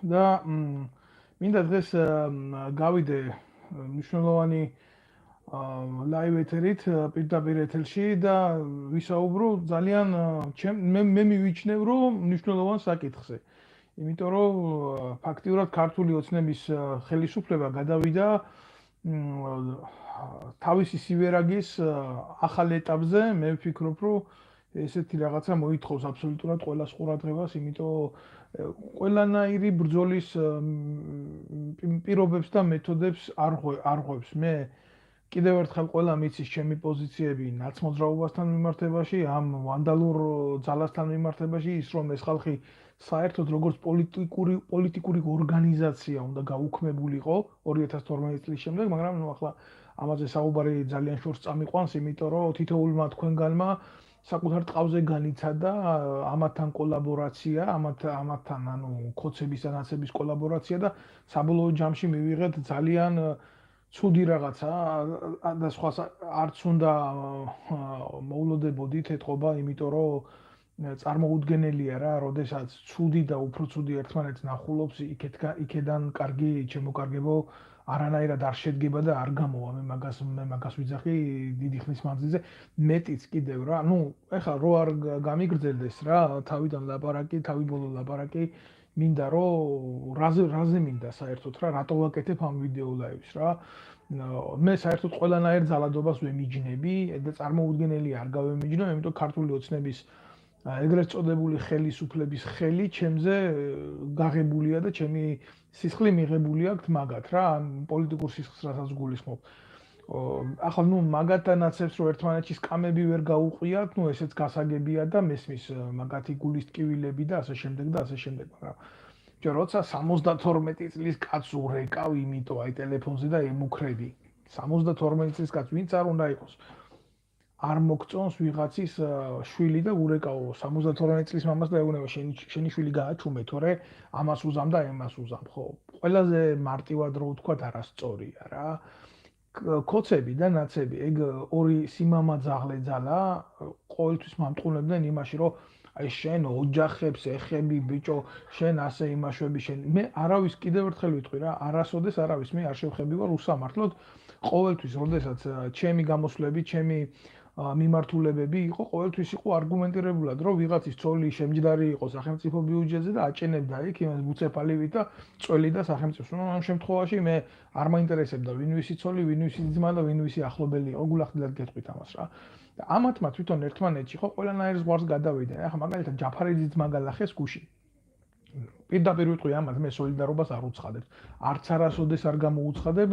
და მინდა დღეს გავიდე მნიშვნელოვანი live ეთერით პირდაპირ ეთერში და ვისაუბრო ძალიან მე მივიჩნევ რომ მნიშვნელოვან საკითხზე. იმიტომ რომ ფაქტიურად ქართული ოცნების ხელისუფლება გადავიდა თავისი სივერაგის ახალ ეტაპზე. მე ვფიქრობ რომ ესეთი რაღაცა მოითხოვს აბსოლუტურად ყველას ყურადღებას, იმიტომ ყველანაირი ბრძოლის პირობებს და მეთოდებს არ ღვევს. მე კიდევ ერთხელ ყველა მიცის ჩემი პოზიციები ნაცმოძრაობასთან მიმართებაში, ამ ვანდალურ ძალასთან მიმართებაში, ის რომ ეს ხალხი საერთოდ როგორც პოლიტიკური ორგანიზაცია უნდა გაუქმებულიყო 2012 წლის შემდეგ, მაგრამ ახლა ამაზე საუბარი ძალიან შორს წამიყვანს, იმიტომ რომ თითოეულმა თქვენგანმა საკუთარ ტყავზე განიცადა ამათთან კოლაბორაცია, ამათთან ანუ ქოცების და ნაცების კოლაბორაცია და საბოლოო ჯამში მივიღეთ ძალიან ცუდი რაღაცა და სხვა არც უნდა მოულოდებოდით ეთყობა, იმიტომ რომ წარმოუდგენელია რა, როდესაც ცუდი და უფრო ცუდი ერთმანეთს ნახულობს, იქედან კარგი შემოკარგებო არანაირად არ შედგება და არ გამოვა. მე მაგას ვიძახი დიდი ხნის მანძილზე. მეტიც კიდევ რა, ეხლა რო არ გამიგრძელდეს რა, თავიდან ლაპარაკი, თავი ბოლო ლაპარაკი, მინდა რომ რაზე მინდა საერთოდ რა, რატო ვაკეთებ ამ ვიდეო ლაივს რა. მე საერთოდ ყველანაირ ძალადობას ვემიჯნები და წარმოუდგენელია არ გავემიჯნო, იმიტომ ქართული ოცნების ეგრეთ წოდებული ხელისუფლების ხელი ჩემზე გაღებულია და ჩემი სისხლი მიღებული აქვს მაგათ რა, პოლიტიკურ სისხლს რასაც გულისხმობ. ახლა მაგათანაცებს რომ ერთმანეთში სკამები ვერ გაუყიათ, ესეც გასაგებია და მესმის მაგათი გულის ტკივილები და ასე შემდეგ და ასე შემდეგ, მაგრამ როცა 72 წლის კაცს ურეკავ, იმიტომ აი ტელეფონზე და ემუქრები. 72 წლის კაცს ვინც არ უნდა იყოს. არ მოგწონს ვიღაცის შვილი და ურეკავ 72 წლის მამას და ეუბნება შენი შვილი გააჩუმე, თორე ამას უზამ და ემას უზამ, ხო? ყველაზე მარტივად რო ვთქვა არასწორია რა. ქოცები და ნაცები, ეგ ორი სიმამაძაღლე ძალა ყოველთვის მამტყუნებდნენ იმაში, რომ აი შენ ოჯახებს ეხები ბიჭო, შენ ასე იმაშვები შენ. მე არავის კიდევ ერთხელ ვიტყვი რა, არასოდეს არავის მე არ შევხები ვარ უსამართლოდ. ყოველთვის, როდესაც ჩემი გამოსვლები, ჩემი მიმართულებები იყო, ყოველთვის იყო არგუმენტირებულად, რომ ვიღაცის ცოლი შემჯდარი იყო სახელმწიფო ბიუჯეტზე და აჭენებდა იქ იმას ბუცეფალივით და წველი და სახელმწიფოს. ამ შემთხვევაში მე არ მაინტერესებდა ვინ ვისი ცოლი, ვინ ვისი ძმა და ვინ ვისი ახლობელი იყო, გულახდილად გეტყვით ამას რა. და ამათმა თვითონ ერთმანეთში ხო ყველანაირ ზღვარს გადავიდნენ. ახლა მაგალითად ჯაფარიძის ძმა გალახეს გუში. პირდაპირ ვიტყვი ამათ, მე სოლიდარობას არ უცხადებ. არც არასოდეს არ გამოუცხადებ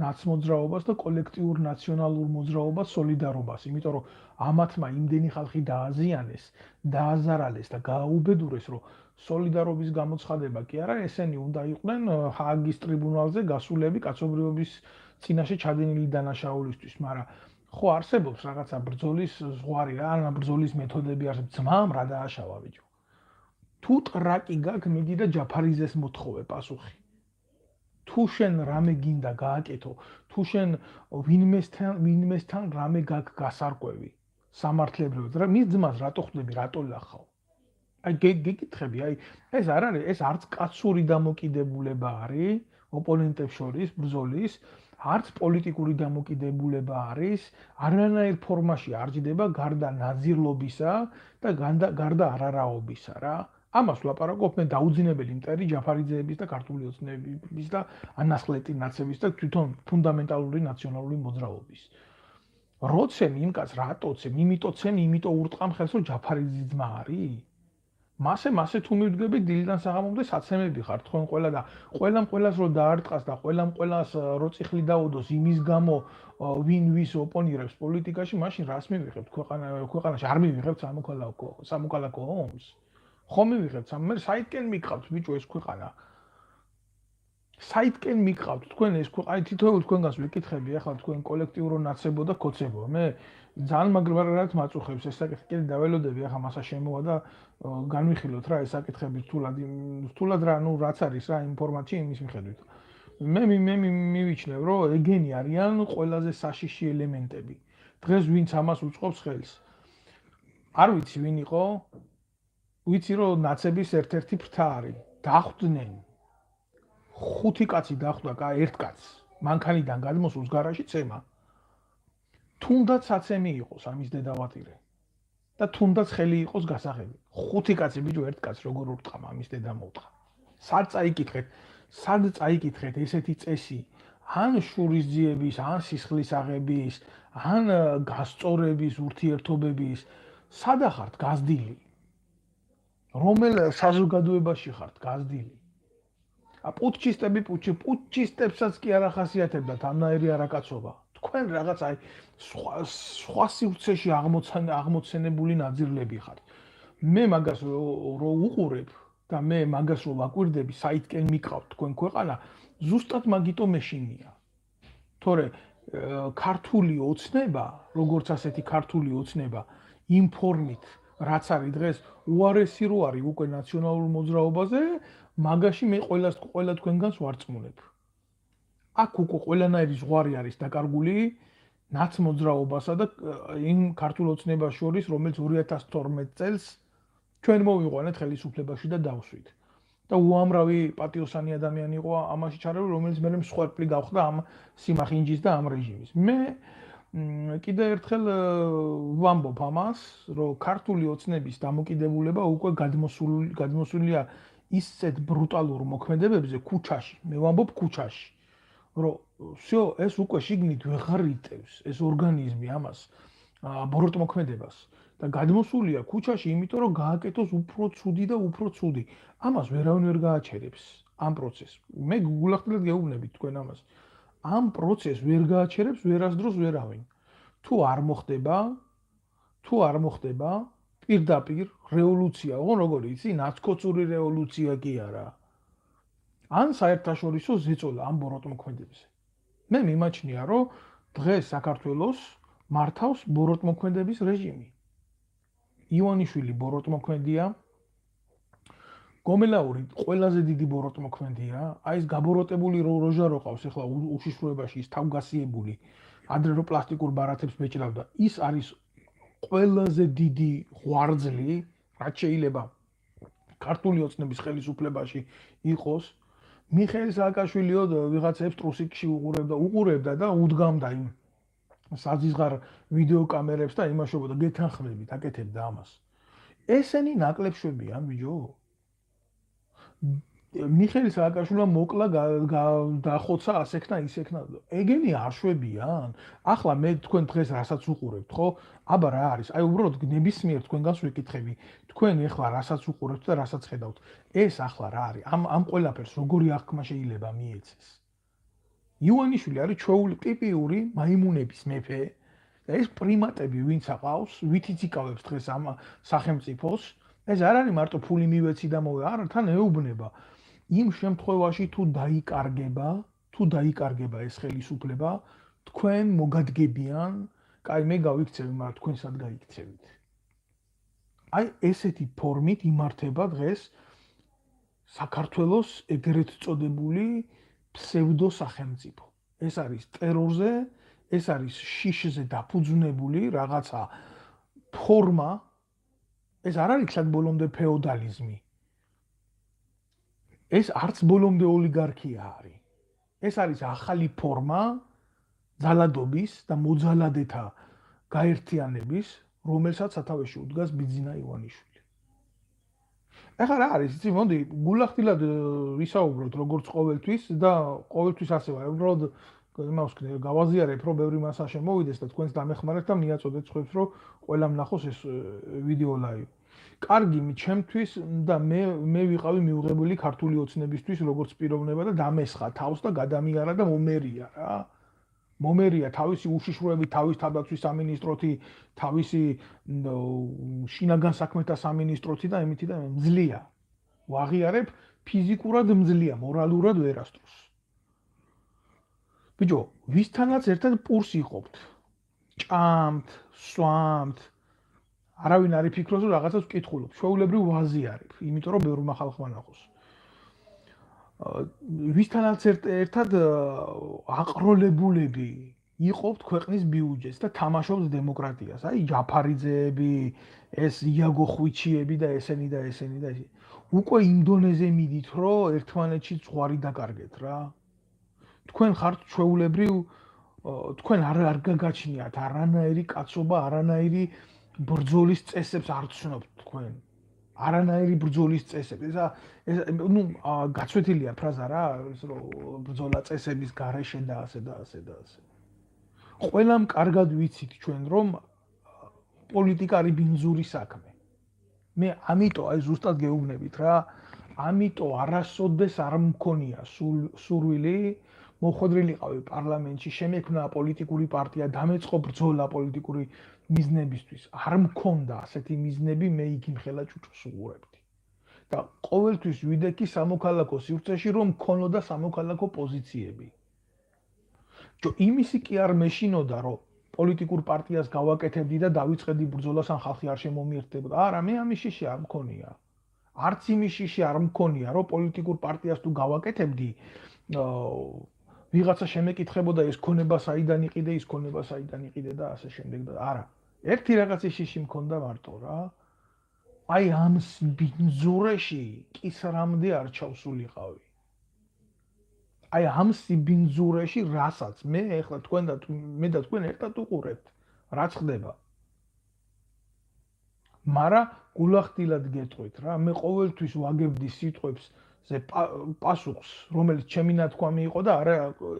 ნაცმოძრაობას და კოლექტიურ ნაციონალურ მოძრაობას, სოლიდარობას, იმიტომ რომ ამათმა იმდენი ხალხი დააზიანეს, დააზარალეს და გააუბედურეს, რომ სოლიდარობის გამოცხადება კი არა, ესენი უნდა იყვნენ ჰააგის ტრიბუნალზე გასულები კაცობრიობის წინაშე ჩადენილი დანაშაულისთვის, მაგრამ ხო არსებობს რაღაცა ბრძოლის ზღვარი რა, ან ბრძოლის მეთოდები არსებობს, ძმამ რა დააშავა ბიჭო. თუ ტრაკი გაქვს, მიდი და ჯაფარიძეს მოთხოვე პასუხი. თუ შენ რამე გინდა გააკეთო, თუ შენ ვინმესთან რამე გაქვს გასარკვევი, სამართლებრივად რა, მის ძმას რატო ხვდები, რატო ლახავ? აი გეკითხები, აი ეს არ არის, ეს არც კაცური დამოკიდებულება არის ოპონენტებს შორის ბრძოლის, არც პოლიტიკური დამოკიდებულება არის, არანაირ ფორმაში არ ჯდება გარდა ნაძირლობისა და გარდა არარაობისა რა. ამას ვლაპარაკობ მე დაუძინებელი მტერი ჯაფარიძეების და ქართული ოცნების და ანასხლეტი ნაცების და თვითონ ფუნდამენტალური ნაციონალური მოძრაობის. როცემ იმ კაც რატოცემ, იმიტომ ურტყამ ხელს რომ ჯაფარიძის ძმა არის? მასე თუ მივდგები დილიდან საღამომდე საცემები ხართ თქვენ ყველა და ყველას რო დაარტყას და ყველას რო წიხლი დაუდოს იმის გამო ვინ ვის ოპონირებს პოლიტიკაში, მაშინ რას მივიღებთ ქვეყანაში არ მივიღებთ სამოქალაქო ომს? ხომ მივიღებთ მე საითკენ მიყავთ ბიჭო ეს ქვეყანა. საითკენ მიყავთ თქვენ ეს ქვეყანა, აი თითოეულ თქვენგანს ვიკითხები ახლა თქვენ კოლექტივურ ნაცებო და ქოცებო. მე ძალიან მაგრად მაწუხებს ეს საკითხი, კიდე დაველოდები ახლა მასა შემოვა და განვიხილოთ რა ეს საკითხები რთულად რა, რაც არის რა იმ ფორმატში იმის მიხედვით. მე მივიჩნევ რომ ეგენი არიან ყველაზე საშიში ელემენტები. დღეს ვინც ამას უწყობს ხელს. არ ვიცი ვინ იყო, ვიცი რომ ნაცების ერთ-ერთი ფრთა არის. დახვდნენ 5 კაცი დახვდა ერთ კაცს მანქანიდან გადმოსულს გარაჟში წემა თუნდაც საცემი იყოს ამის დედავატირე და თუნდაც ხელი იყოს გასაღები 5 კაცი ბიჭო ერთ კაცს როგორ ურტყა ამის დედა მოუთხა სად წაიკითხეთ ესეთი წესი ან შურისძიების ან სისხლის აღების ან გასწორების ურთიერთობების სად ახართ გაზდილი რომელ საზოგადოებაში ხართ გაზდილი პუტჩისტებსაც კი არ ახასიათებდათ ამნაირი არაკაცობა თქვენ რაღაც აი სხვა სივრცეში აღმოცენებული ნაძირლები ხართ მე მაგას რო უყურებ და მე მაგას რო ვაკვირდები საითკენ მიყავთ თქვენ ქვეყანა ზუსტად მაგიტო მეშინია თორე ქართული ოცნება როგორც ასეთი ქართული ოცნება იმ ფორმით რაც არის დღეს უარესი რო არის უკვე ნაციონალურ მოძრაობაზე მაგაში მე ყველა თქვენგანს ვარწმუნებ აქ უკვე ყველანაირი ზღვარი არის დაკარგული ნაცმოძრაობასა და იმ ქართულ ოცნებას შორის რომელიც 2012 წელს ჩვენ მოვიყვანეთ ხელისუფლებაში და დავსვით და უამრავი პატიოსანი ადამიანი იყო ამაში ჩარეული რომელიც მე მსხვერპლი გავხდა ამ სიმახინჯის და ამ რეჟიმის მე კიდე ერთხელ ვამბობ ამას რომ ქართული ოცნების დამოკიდებულება უკვე გადმოსულია ისეთ ბრუტალურ მოქმედებებზე ქუჩაში მე ვამბობ ქუჩაში რომ всё ეს უკვე შიგნით ვეღარ იტევს ეს ორგანიზმი ამას ბოროტ მოქმედებას და გადმოსულია ქუჩაში იმიტომ რომ გააკეთოს უფრო ცუდი და უფრო ცუდი ამას ვერავინ ვერ გააჩერებს ამ პროცესს მე გულახდილად გეუბნებით თქვენ ამას ამ პროცესს ვერ გააჩერებს ვერასდროს ვერავინ თუ არ მოხდება პირდაპირ რევოლუცია ოღონ როგორი იცი ნაცკოცური რევოლუცია კი არა ან საერთაშორისო ზეწოლა ამ ბოროტ მოქმედებზე მე მიმაჩნია რომ დღეს საქართველოს მართავს ბოროტ მოქმედების რეჟიმი ივანიშვილი ბოროტ მოქმედია გომელაური ყველაზე დიდი ბოროტ მოქმედია აი ეს გაბოროტებული როჟა რო ყავს ახლა უშიშროებაში ის თავგასიებული ადრე რო პლასტიკურ ბარათებს მეჭდავდა ის არის ყველაზე დიდი ღვარძლი რაც შეიძლება ქართული ოცნების ხელისუფლებაში იყოს მიხეილ სააკაშვილიო ვიღაცებს ტრუსიკში უყურებდა და უდგამდა იმ საზიზღარ ვიდეო კამერებს და იმაშობოდა გეთანხმებით აკეთებდა ამას ესენი ნაკლებში,ან ბიჭო მიხეილ სააკაშვილმა მოკლა დახოცა ასექნა ისექნა ეგენი არ შვებიან ახლა მე თქვენ დღეს რასაც უყურებთ ხო აბა რა არის აი უბრალოდ ნებისმიერ თქვენგანს ვიკითხები თქვენ ეხლა რასაც უყურებთ და რასაც ხედავთ ეს ახლა რა არის ამ ყველაფერს როგორი აღქმა შეიძლება მიეცეს ივანიშვილი არის ჩვეული ტიპიური მაიმუნების მეფე და ეს პრიმატები ვინც აყავს ვითიც იკავებს დღეს ამ სახელმწიფოს ეს არ არის მარტო ფული მივეცი და მოვე არა თან ეუბნება იმ შემთხვევაში თუ დაიკარგება ეს ხელისუფლება თქვენ მოგადგებიან კაი მე გავიქცევი მაგრამ თქვენ სად გაიქცევით აი ესეთი ფორმით იმართება დღეს საქართველოს ეგრეთ წოდებული ფსევდო სახელმწიფო ეს არის ტერორზე ეს არის შიშზე დაფუძნებული რაღაცა ფორმა ეს არ არის ხლად ბოლომდე ფეოდალიზმი ეს არც ბოლომდე ოლიგარქია არის ეს არის ახალი ფორმა ძალადობის და მოძალადეთა გაერთიანების რომელსაც სათავეში უდგას ბიძინა ივანიშვილი ახლა რა არის იცი მოდი გულახდილად ვისაუბროთ როგორც ყოველთვის და ყოველთვის ასე ვარ უბრალოდ იმას გავაზიარებ რომ ბევრი მასა შემოვიდეს და თქვენს დამეხმარეთ და მიაწოდეთ სხვებს რომ ყველამ ნახოს ეს ვიდეო ლაივი კარგი ჩემთვის და მე ვიყავი მიუღებელი ქართული ოცნებისთვის როგორც პიროვნება და დამესხა თავს და გადამიარა და მომერია თავისი უშიშროებით თავის თავდაცვის სამინისტროთი თავისი შინაგან საქმეთა სამინისტროთი და ემითი და მძლია ვაღიარებ ფიზიკურად მძლია მორალურად ვერასდროს ბიჭო ვისთანაც ერთად პურს იყოფთ ჭამთ სვამთ არავინ არ იფიქროს რომ რაღაცას ვკითხულობ ჩვეულებრივ ვაზიარებ იმიტომ რომ ბევრმა ხალხმა ნახოს ვისთანაც ერთად აყროლებულები იყოფთ ქვეყნის ბიუჯეტს და თამაშობს დემოკრატიას. აი ჯაფარიძეები, ეს იაგო ხვიჩიები და ესენი და ესენი და ესე. უკვე იმდონეზე მიდით, რომ ერთმანეთში ზღვარი დაკარგეთ რა. თქვენ ხართ ჩვეულებრივ თქვენ არ გაგაჩნიათ არანაირი კაცობა, არანაირი ბრძოლის წესებს არ ცნობთ თქვენ. არანაირი ბრძოლის წესებს. ეს ნუ გაცვეთილია ფრაზა რა, ეს რომ ბრძოლა წესების გარეშე და ასე და ასე და ასე. ყველამ კარგად ვიცით ჩვენ რომ პოლიტიკა არის ბინძური საქმე. მე ამიტომ აი ზუსტად გეუბნებით რა, ამიტომ არასოდეს არ მქონია სურვილი მოხვედრილიყავი პარლამენტში, შემექმნა პოლიტიკური პარტია, დამეწყო ბრძოლა პოლიტიკური მიზნებისთვის. არ მქონდა ასეთი მიზნები, მე იგი მხელა ჭუჭოს უყურებდი. და ყოველთვის ვიდექი სამოქალაქო სივრცეში რომ მქონოდა სამოქალაქო პოზიციები. იმისი კი არ მეშინოდა რომ პოლიტიკურ პარტიას გავაკეთებდი და დავიწყედი ბრძოლას ან ხალხი არ შემომიერთდებოდა. არა, მე ამის შიში არ მქონია. არც იმის შიში არ მქონია რომ პოლიტიკურ პარტიას თუ გავაკეთებდი ვიღაცა შემეკითხებოდა ეს ქონება საიდან იყიდე, ის ქონება საიდან იყიდე და ასე შემდეგ და არა. ერთი რაღაცის შიში მქონდა მარტო რა. აი ამ ბინძურეში კისრამდე არ ჩავსულიყავი. აი ამ სიბინძურეში რასაც მე ეხლა თქვენ და მე და თქვენ ერთად უყურებთ რაც ხდება. მაგრამ გულახდილად გეტყვით რა, მე ყოველთვის ვაგებდი სიტყვებს ზე პასუხს, რომელიც ჩემი ნათქვამი იყო და არა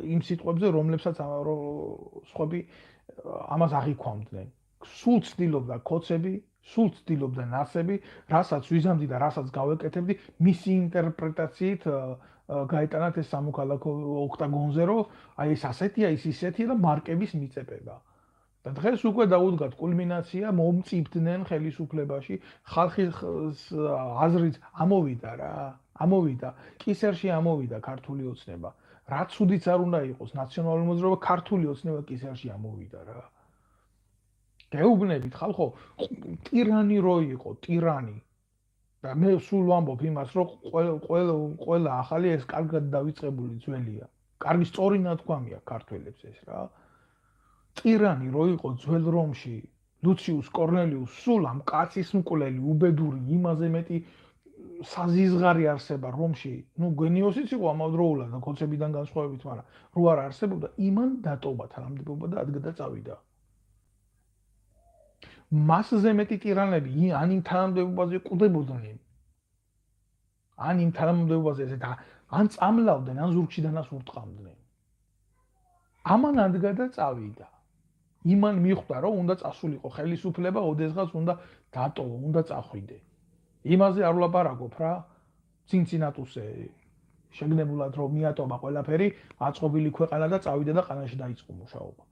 იმ სიტყვებზე, რომლებსაც სხვები ამას აღიქვამდნენ. სულ ცდილობდა კოცები, სულ ცდილობდა ნასები, რასაც ვიზამდი და რასაც გავეკეთებდი, მისი ინტერპრეტაციით გაეტანათ ეს სამოქალაქო ოქტაგონზე, რომ აი ეს ასეთია, ის ისეთია და მარკების მიწებება. და დღეს უკვე დაუდგათ კულმინაცია, მომწიფდნენ ხელისუფლებაში, ხალხის აზრით ამოვიდა რა, ამოვიდა, კისერში ამოვიდა ქართული ოცნება. რაც უდიც არ უნდა იყოს ნაციონალური მოძრაობა, ქართული ოცნება კისერში ამოვიდა რა. გეუბნებით ხალხო, ტირანი რო იყო, ტირანი. და მე სულ ვამბობ იმას, რომ ყველა ახალი ეს კარგად დავიწყებული ძველია. კარგი სწორი ნათქვამია ქართველებს ეს რა. ტირანი რო იყო ძველ რომში, ლუციუს კორნელიუს სულ ამ კაცის მკვლელი, უბედური, იმაზე მეტი საზიზღარი არსება რომში, ნუ გენიოსიც იყო ამავდროულად და კონცეფტიდან განსხვავებით, მაგრამ რო არ არსებობდა, იმან დატოვა თანამდებობა და ადგა წავიდა. მასზე მეტი ტირანები ან იმ თანამდებობაზე კვდებოდნენ, ან იმ თანამდებობაზე ესეთ ან წამლავდნენ, ან ზურგში დანას ურტყამდნენ. ამან ადგა და წავიდა. იმან მიხვდა, რომ უნდა წასულიყო ხელისუფლება, ოდესღაც უნდა დატოვო, უნდა წახვიდე. იმაზე არ ვლაპარაკობ რა. ცინცინატუსზე შეგნებულად რომ მიატოვა ყველაფერი, აწყობილი ქვეყანა და წავიდა და ყანაში დაიწყო მუშაობა.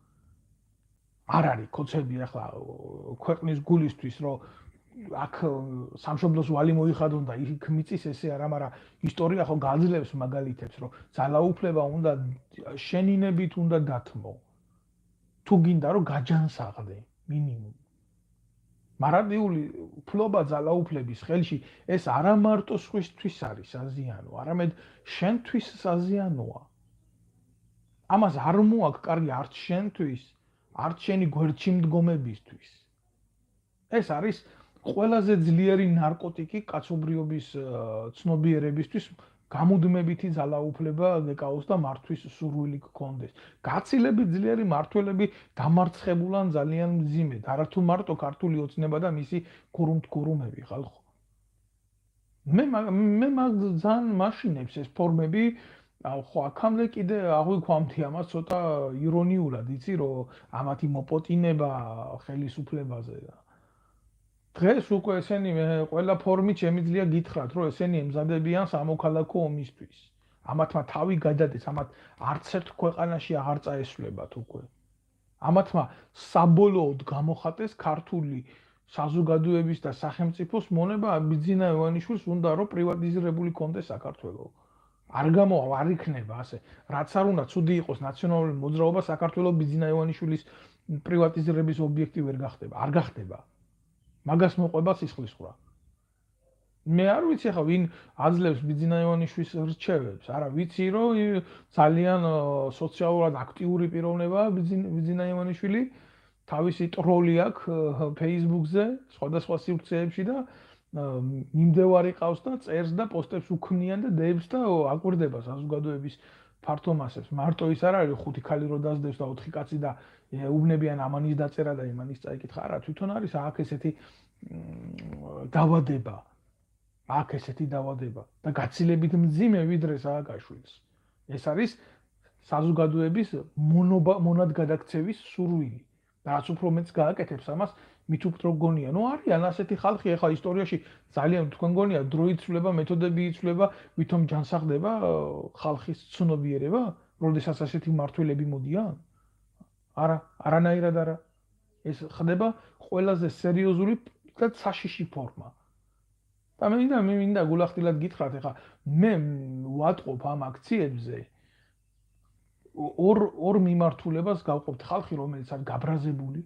არ არის კოცები ახლა ქვეყნის გულისთვის, რომ აქ სამშობლოს ვალი მოიხადონ და იქ მიწის ესე არა, მაგრამ ისტორია ხო გაძლევს მაგალითებს, რომ ძალაუფლება უნდა შენინებით უნდა დათმო. თუ გინდა რომ გაჯანსაღდე მინიმუმ. მარადიული ფლობა ძალაუფლების ხელში ეს არა მარტო სხვისთვის არის საზიანო, არამედ შენთვის საზიანოა. ამას არ მოაქვს კარგი არც შენთვის, არც შენი გვერდში მდგომებისთვის. ეს არის ყველაზე ძლიერი ნარკოტიკი კაცობრიობის ცნობიერებისთვის, გამუდმებითი ძალაუფლება გეკავოს და მართვის სურვილი გქონდეს. გაცილებით ძლიერი მართველები დამარცხებულან ძალიან მძიმედ, არა თუ მარტო ქართული ოცნება და მისი ქურუმთქურუმები ხალხო. მე ძალიან მაშინებს ეს ფორმები, ხო აქამდე კიდე აღვიქვამდი ამას ცოტა ირონიულად, იცი რომ ამათი მოპოტინება ხელისუფლებაზე და დღეს უკვე ესენი ყველა ფორმით შემიძლია გითხრათ, რომ ესენი ემზადებიან სამოქალაქო ომისთვის. ამათმა თავი გადადეს, ამათ არც ერთ ქვეყანაში აღარ წაესვლებათ უკვე. ამათმა საბოლოოდ გამოხატეს ქართული საზოგადოების და სახელმწიფოს მონება ბიძინა ივანიშვილს უნდა რომ პრივატიზირებული კონდეს საქართველო. არ გამოვა, არ იქნება ასე. რაც არ უნდა ცუდი იყოს ნაციონალური მოძრაობა, საქართველოს ბიძინა ივანიშვილის პრივატიზირების ობიექტი ვერ გახდება. არ გახდება. მაგას მოყვება სისხლისღვრა. მე არ ვიცი ახლა ვინ აძლევს ბიძინა ივანიშვილის რჩევებს. არა, ვიცი რომ ძალიან სოციალურად აქტიური პიროვნებაა ბიძინა ივანიშვილი. თავისი ტროლი აქვს Facebook-ზე, სხვადასხვა სივრცეებში და მიმდევარი ყავს და წერს და პოსტებს უქმნიან და დებს და აკვირდება საზოგადოების ფართო მასებს. მარტო ის არ არის 5 ქალი რო დაძდებს და 4 კაცი და უბნებიან ამანის დაწერა და იმანის წაიკითხა. არა, თვითონ არის აქ ესეთი დავადება. აქ ესეთი დავადება და გაცილებით მძიმე ვიდრე სააკაშვილის. ეს არის საზოგადოების მონად გადაქცევის სურვილი. და რაც უფრო მეც გააკეთებს ამას, მით უფრო გონია. ნუ არიან ასეთი ხალხი, ახლა ისტორიაში ძალიან თქვენ გონია დრო იცვლება, მეთოდები იცვლება, ვითომ ჯანსაღდება ხალხის ცნობიერება, როდესაც ასეთი მმართველები მოდიან? არა, არანაირად არა. ეს ხდება ყველაზე სერიოზული და საშიში ფორმა. და მე მინდა გულახდილად გითხრათ, ახლა მე ვატყობ ამ აქციებზე ორ მიმართულებას გავყოფთ ხალხი, რომელიც არის გაბრაზებული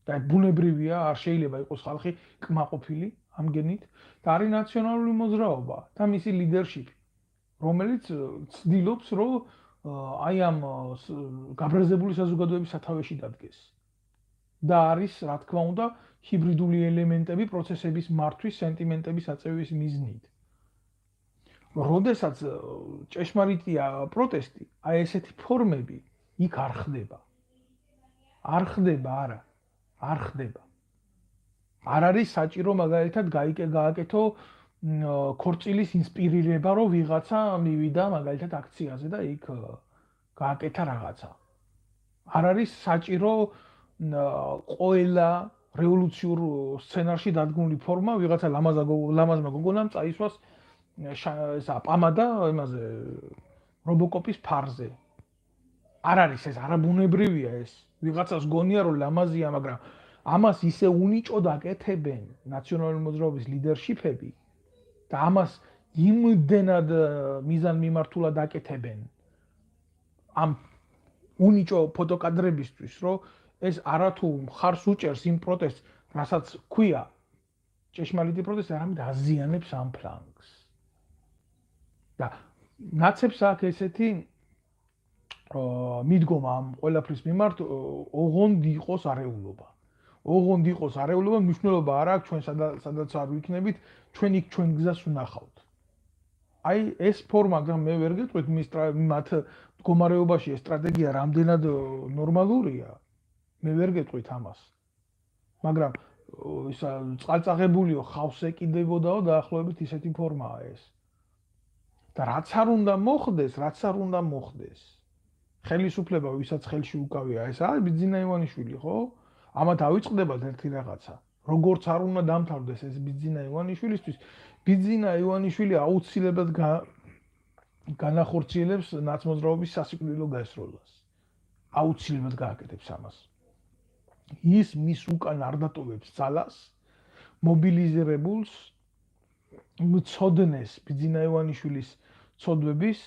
და ბუნებრივია, არ შეიძლება იყოს ხალხი კმაყოფილი ამ გენით და არის ნაციონალური მოძრაობა და მისი ლიდერშიპი, რომელიც ცდილობს, რომ აი ამ გაბრაზებული საზოგადოების სათავეში დადგეს. და არის, რა თქმა უნდა, ჰიბრიდული ელემენტები პროცესების მართვის, სენტიმენტების აწევის მიზნით. როდესაც ჭეშმარიტია პროტესტი, აი ესეთი ფორმები იქ არ ხდება. არ ხდება, არა. არ ხდება. არ არის საჭირო მაგალითად გააკეთო ქორწილის ინსპირირება, რომ ვიღაცა მივიდა მაგალითად აქციაზე და იქ გააკეთა რაღაცა. არ არის საჭირო ყველა რევოლუციურ სცენარში დადგმული ფორმა ვიღაცა ლამაზმა გოგონამ წაისვას ესა პამადა იმაზე რობოკოპის ფარზე. არ არის ეს, არაბუნებრივია ეს. ვიღაცას გონია რომ ლამაზია, მაგრამ ამას ისე უნიჭოდ აკეთებენ ნაციონალური მოძრაობის ლიდერშიპები და ამას იმდენად მიზანმიმართულად აკეთებენ ამ უნიჭო ფოტოკადრებისთვის, რომ ეს არათუ მხარს უჭერს იმ პროტესტს, რასაც ქვია ჭეშმარიტი პროტესტი, არამედ აზიანებს ამ ფლანგს. და ნაცებს აქ ესეთი მიდგომა ამ ყველაფრის მიმართ ოღონდ იყოს არეულობა. ოღონდ იყოს არეულობა, მნიშვნელობა არ აქვს ჩვენ სადაც არ ვიქნებით, ჩვენ იქ ჩვენ გზას ვნახავთ. აი ეს ფორმა, მე ვერ გეტყვით მათ მდგომარეობაში ეს სტრატეგია რამდენად ნორმალურია. მე ვერ გეტყვით ამას. მაგრამ ისა წყალწაღებულიო ხავს ეკიდებოდაო დაახლოებით ისეთი ფორმაა ეს. და რაც არ უნდა მოხდეს, ხელისუფლება ვისაც ხელში უკავია, ეს არის ბიძინა ივანიშვილი, ხო? ამათ ავიწყდებათ ერთი რაღაცა. როგორც არ უნდა დამთავრდეს ეს ბიძინა ივანიშვილისთვის, ბიძინა ივანიშვილი აუცილებლად განახორციელებს ნაცმოძრაობის სასიკვდილო გასროლას. აუცილებლად გააკეთებს ამას. ის მის უკან არ დატოვებს ძალას, მობილიზირებულს, მწოდნეს ბიძინა ივანიშვილის ცოდვების,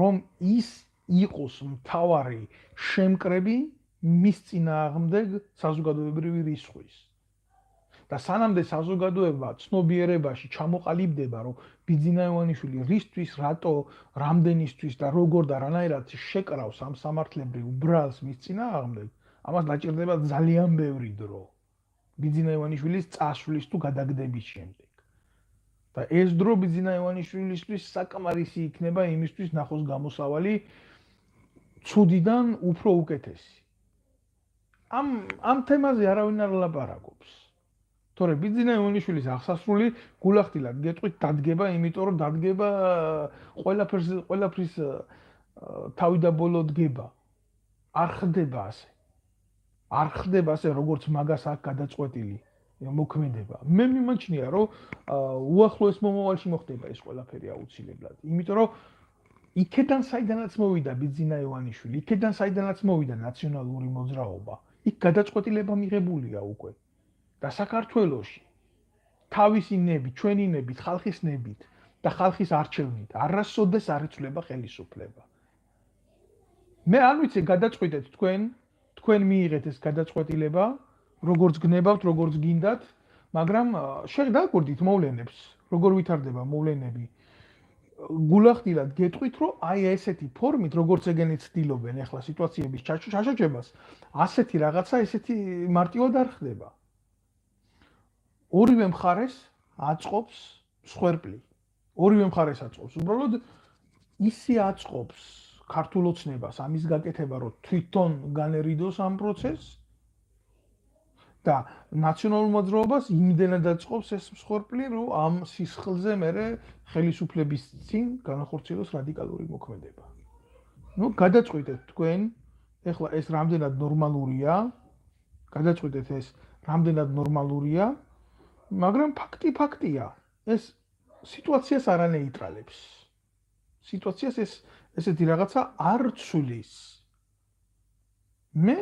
რომ ის იყოს მთავარი შემკრები მის წინააღმდეგ საზოგადოებრივი რისხვის. და სანამდე საზოგადოება ცნობიერებაში ჩამოყალიბდება, რომ ბიძინა ივანიშვილი რისთვის, რატო, რამდენისთვის და როგორ და რანაირად შეკრავს ამ სამართლებრივ ბრალს მის წინააღმდეგ, ამას დაჭირდება ძალიან ბევრი დრო. ბიძინა ივანიშვილის წასვლის თუ გადაგდების შემდეგ. და ეს დრო ბიძინა ივანიშვილისთვის საკმარისი იქნება იმისთვის ნახოს გამოსავალი ცუდიდან უფრო უკეთესი. ამ თემაზე არავინ არ ლაპარაკობს. თორე ბიძინა ივანიშვილის აღსასრული გულახდილად გეტყვით დადგება, იმიტომ რომ დადგება ყველაფრის თავი და ბოლო დგება. არ ხდება ასე. არ ხდება ასე, როგორც მაგას აქ გადაწყვეტილი მოქმედება. მე მიმაჩნია, რომ უახლოეს მომავალში მოხდება ეს ყველაფერი აუცილებლად. იმიტომ რომ იქედან საიდანაც მოვიდა ბიძინა ივანიშვილი, იქედან საიდანაც მოვიდა ნაციონალური მოძრაობა, იქ გადაწყვეტილება მიღებულია უკვე. და საქართველოში თავისი ნებით, ჩვენი ნებით, ხალხის ნებით და ხალხის არჩევნით არასოდეს არ იცვლება ხელისუფლება. მე არ ვიცი გადაწყვეტეთ თქვენ მიიღეთ ეს გადაწყვეტილება, როგორც გნებავთ, როგორც გინდათ, მაგრამ შეგვიძლია მოვლენებს, როგორ ვითარდება მოვლენები. გულახდილად გეტყვით, რომ აი ესეთი ფორმით, როგორც ეგენი ცდილობენ ახლა სიტუაციების ჩაშოჩებას, ასეთი რაღაცა ესეთი მარტივად არ ხდება. ორივე მხარეს აწყობს მსხვერპლი. ორივე მხარეს აწყობს. უბრალოდ ისე აწყობს ქართულ ოცნებას ამის გაკეთება, რომ თვითონ განერიდოს ამ პროცესს და ნაციონალურ მოძრაობას იმდენად აწყობს ეს მსხვერპლი, რომ ამ სისხლზე მერე ხელისუფლების წინ განახორციელოს რადიკალური მოქმედება. ნუ გადაწყვიტეთ თქვენ, ეხლა ეს რამდენად ნორმალურია, გადაწყვიტეთ ეს რამდენად ნორმალურია, მაგრამ ფაქტია. ეს სიტუაციას არ ანეიტრალებს. სიტუაციას ესეთი რაღაცა არ ცვლის. მე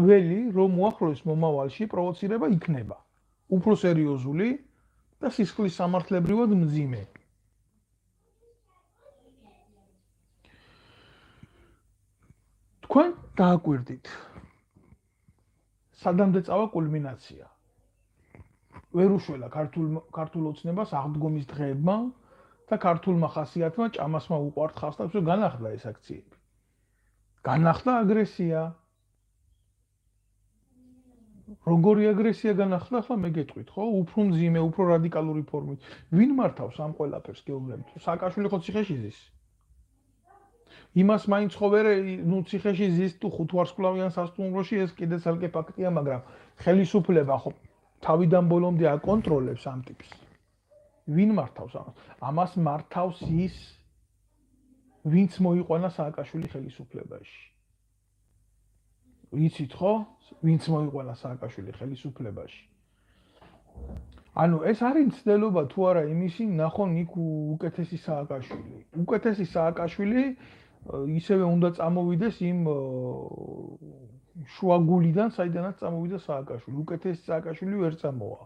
ველი რომ მოახლოეს მომავალში პროვოცირება იქნება უფრო სერიოზული და სისხლის სამართლებრივად მძიმე. თქვენ დააკვირდით სადამდე წავა კულმინაცია. ვერ უშველა ქართულ ოცნებას აღდგომის დღეებმა და ქართულმა ხასიათმა ჭამასმა უყვართ ხალხს და განახლდა ეს აქციები. განახლდა აგრესია. როგორი აგრესია განახლდა, ახლა მე გეტყვით, ხო? უფრო მძიმე, უფრო რადიკალური ფორმით. ვინ მართავს ამ ყველაფერს გეუბნებით? სააკაშვილი ხო ციხეში ზის? იმას მაინც ხო ვერ, ნუ ციხეში ზის თუ ხუთვარსკვლავიან სასტუმროში ეს კიდე ცალკე ფაქტია, მაგრამ ხელისუფლება ხო თავიდან ბოლომდე აკონტროლებს ამ ტიპს. ვინ მართავს ამას? ამას მართავს ის ვინც მოიყვანა სააკაშვილი ხელისუფლებაში. ვიცით ხო? ვინც მოიყვანა სააკაშვილი ხელისუფლებაში. ანუ ეს არის მცდელობა თუ არა იმისი ნახონ იქ უკეთესი სააკაშვილი. უკეთესი სააკაშვილი ისევე უნდა წამოვიდეს იმ შუაგულიდან, საიდანაც წამოვიდა სააკაშვილი. უკეთესი სააკაშვილი ვერ წამოვა.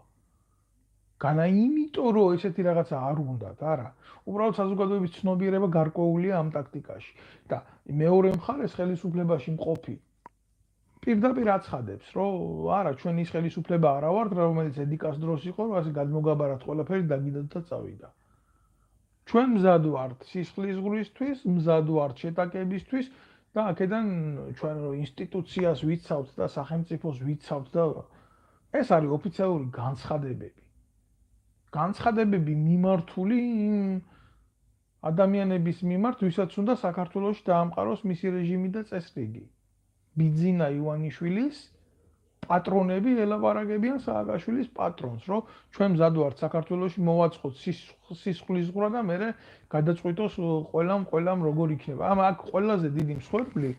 განა იმიტომ რომ ესეთი რაღაცა არ უნდათ, არა. უბრალოდ საზოგადოების ცნობიერება გარკვეულია ამ ტაქტიკაში და მეორე მხარეს ხელისუფლებაში მყოფი პირდაპირ აცხადებს, რომ არა, ჩვენ ის ხელისუფლება არა ვართ, რომელიც ედიკას დროს იყო, რომ ასე გადმოგაბარათ ყველაფერი დაგიდათ და წავიდა. ჩვენ მზად ვართ სისხლის ზღვრისთვის, მზად ვართ შეტაკებისთვის და აქედან ჩვენ ინსტიტუციას ვიცავთ და სახელმწიფოს ვიცავთ და ეს არის ოფიციალური განცხადებები. განცხადებები მიმართული იმ ადამიანების მიმართ, ვისაც უნდა საქართველოში დაამყაროს მისი რეჟიმი და წესრიგი. ბიძინა ივანიშვილის პატრონები ელაპარაკებიან სააკაშვილის პატრონს, რომ ჩვენ მზად ვართ საქართველოში მოვაწყოთ სისხლის ზღვრა და მერე გადაწყვიტოს ყველამ როგორ იქნება. აქ ყველაზე დიდი მსხვერპლი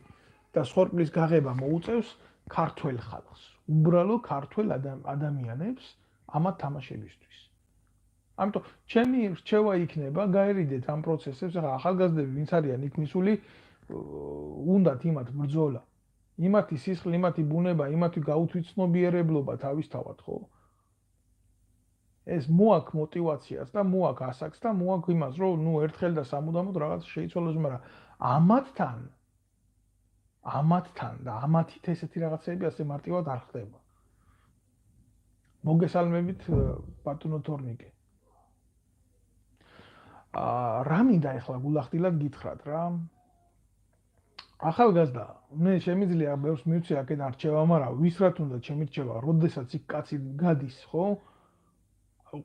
და მსხვერპლის გაღება მოუწევს ქართველ ხალხს, უბრალო ქართველ ადამიანებს ამათ თამაშებისთვის. ამიტომ ჩემი რჩევა იქნება გაერიდეთ ამ პროცესებს, ახლა ახალგაზრდები ვინც არიან იქ მისული უნდათ იმათ ბრძოლა. იმათი სისხლი, იმათი ბუნება, იმათი გაუთვითცნობიერებლობა თავისთავად, ხო? ეს მოაქ მოტივაციას და მოაქ ასაკს და მოაქ იმას, რომ ნუ ერთხელ და სამუდამოდ რაღაც შეიცვალოს, მაგრამ ამათთან და ამათით ესეთი რაღაცები ასე მარტივად არ ხდება. მოგესალმებით ბატონო თორნიკე. რა მინდა ახლა გულახდილად გითხრათ რა? ახალგაზრდა, მე შემიძლია ბევრს მივცე აქედან რჩევა, მაგრამ ვის რა თუნდა ჩემი რჩევა, როდესაც იქ კაცი გადის, ხო?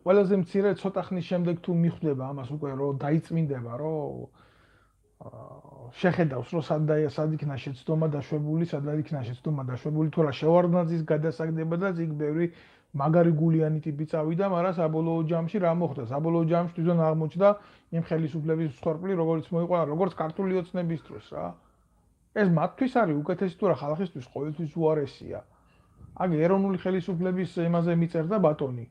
ყველაზე მცირე ცოტა ხნის შემდეგ თუ მიხვდება ამას უკვე რომ დაიწმინდება, რომ შეხედავს რომ სად იქნა შეცდომა დაშვებული, სად არ იქნა შეცდომა დაშვებული, თუ რა შევარდნაძის გადასაგდება და იქ ბევრი მაგარი გულიანი ტიპი წავიდა, მაგრამ საბოლოო ჯამში რა მოხდა? საბოლოო ჯამში თვითონ აღმოჩნდა იმ ხელისუფლების მსხვერპლი, როგორც მოიყვანა, როგორც ქართული ოცნების დროს რა. ეს მათთვის არის უკეთესი თუ რა ხალხისთვის ყოველთვის უარესია. აქ ეროვნული ხელისუფლების იმაზე მიწერდა ბატონი.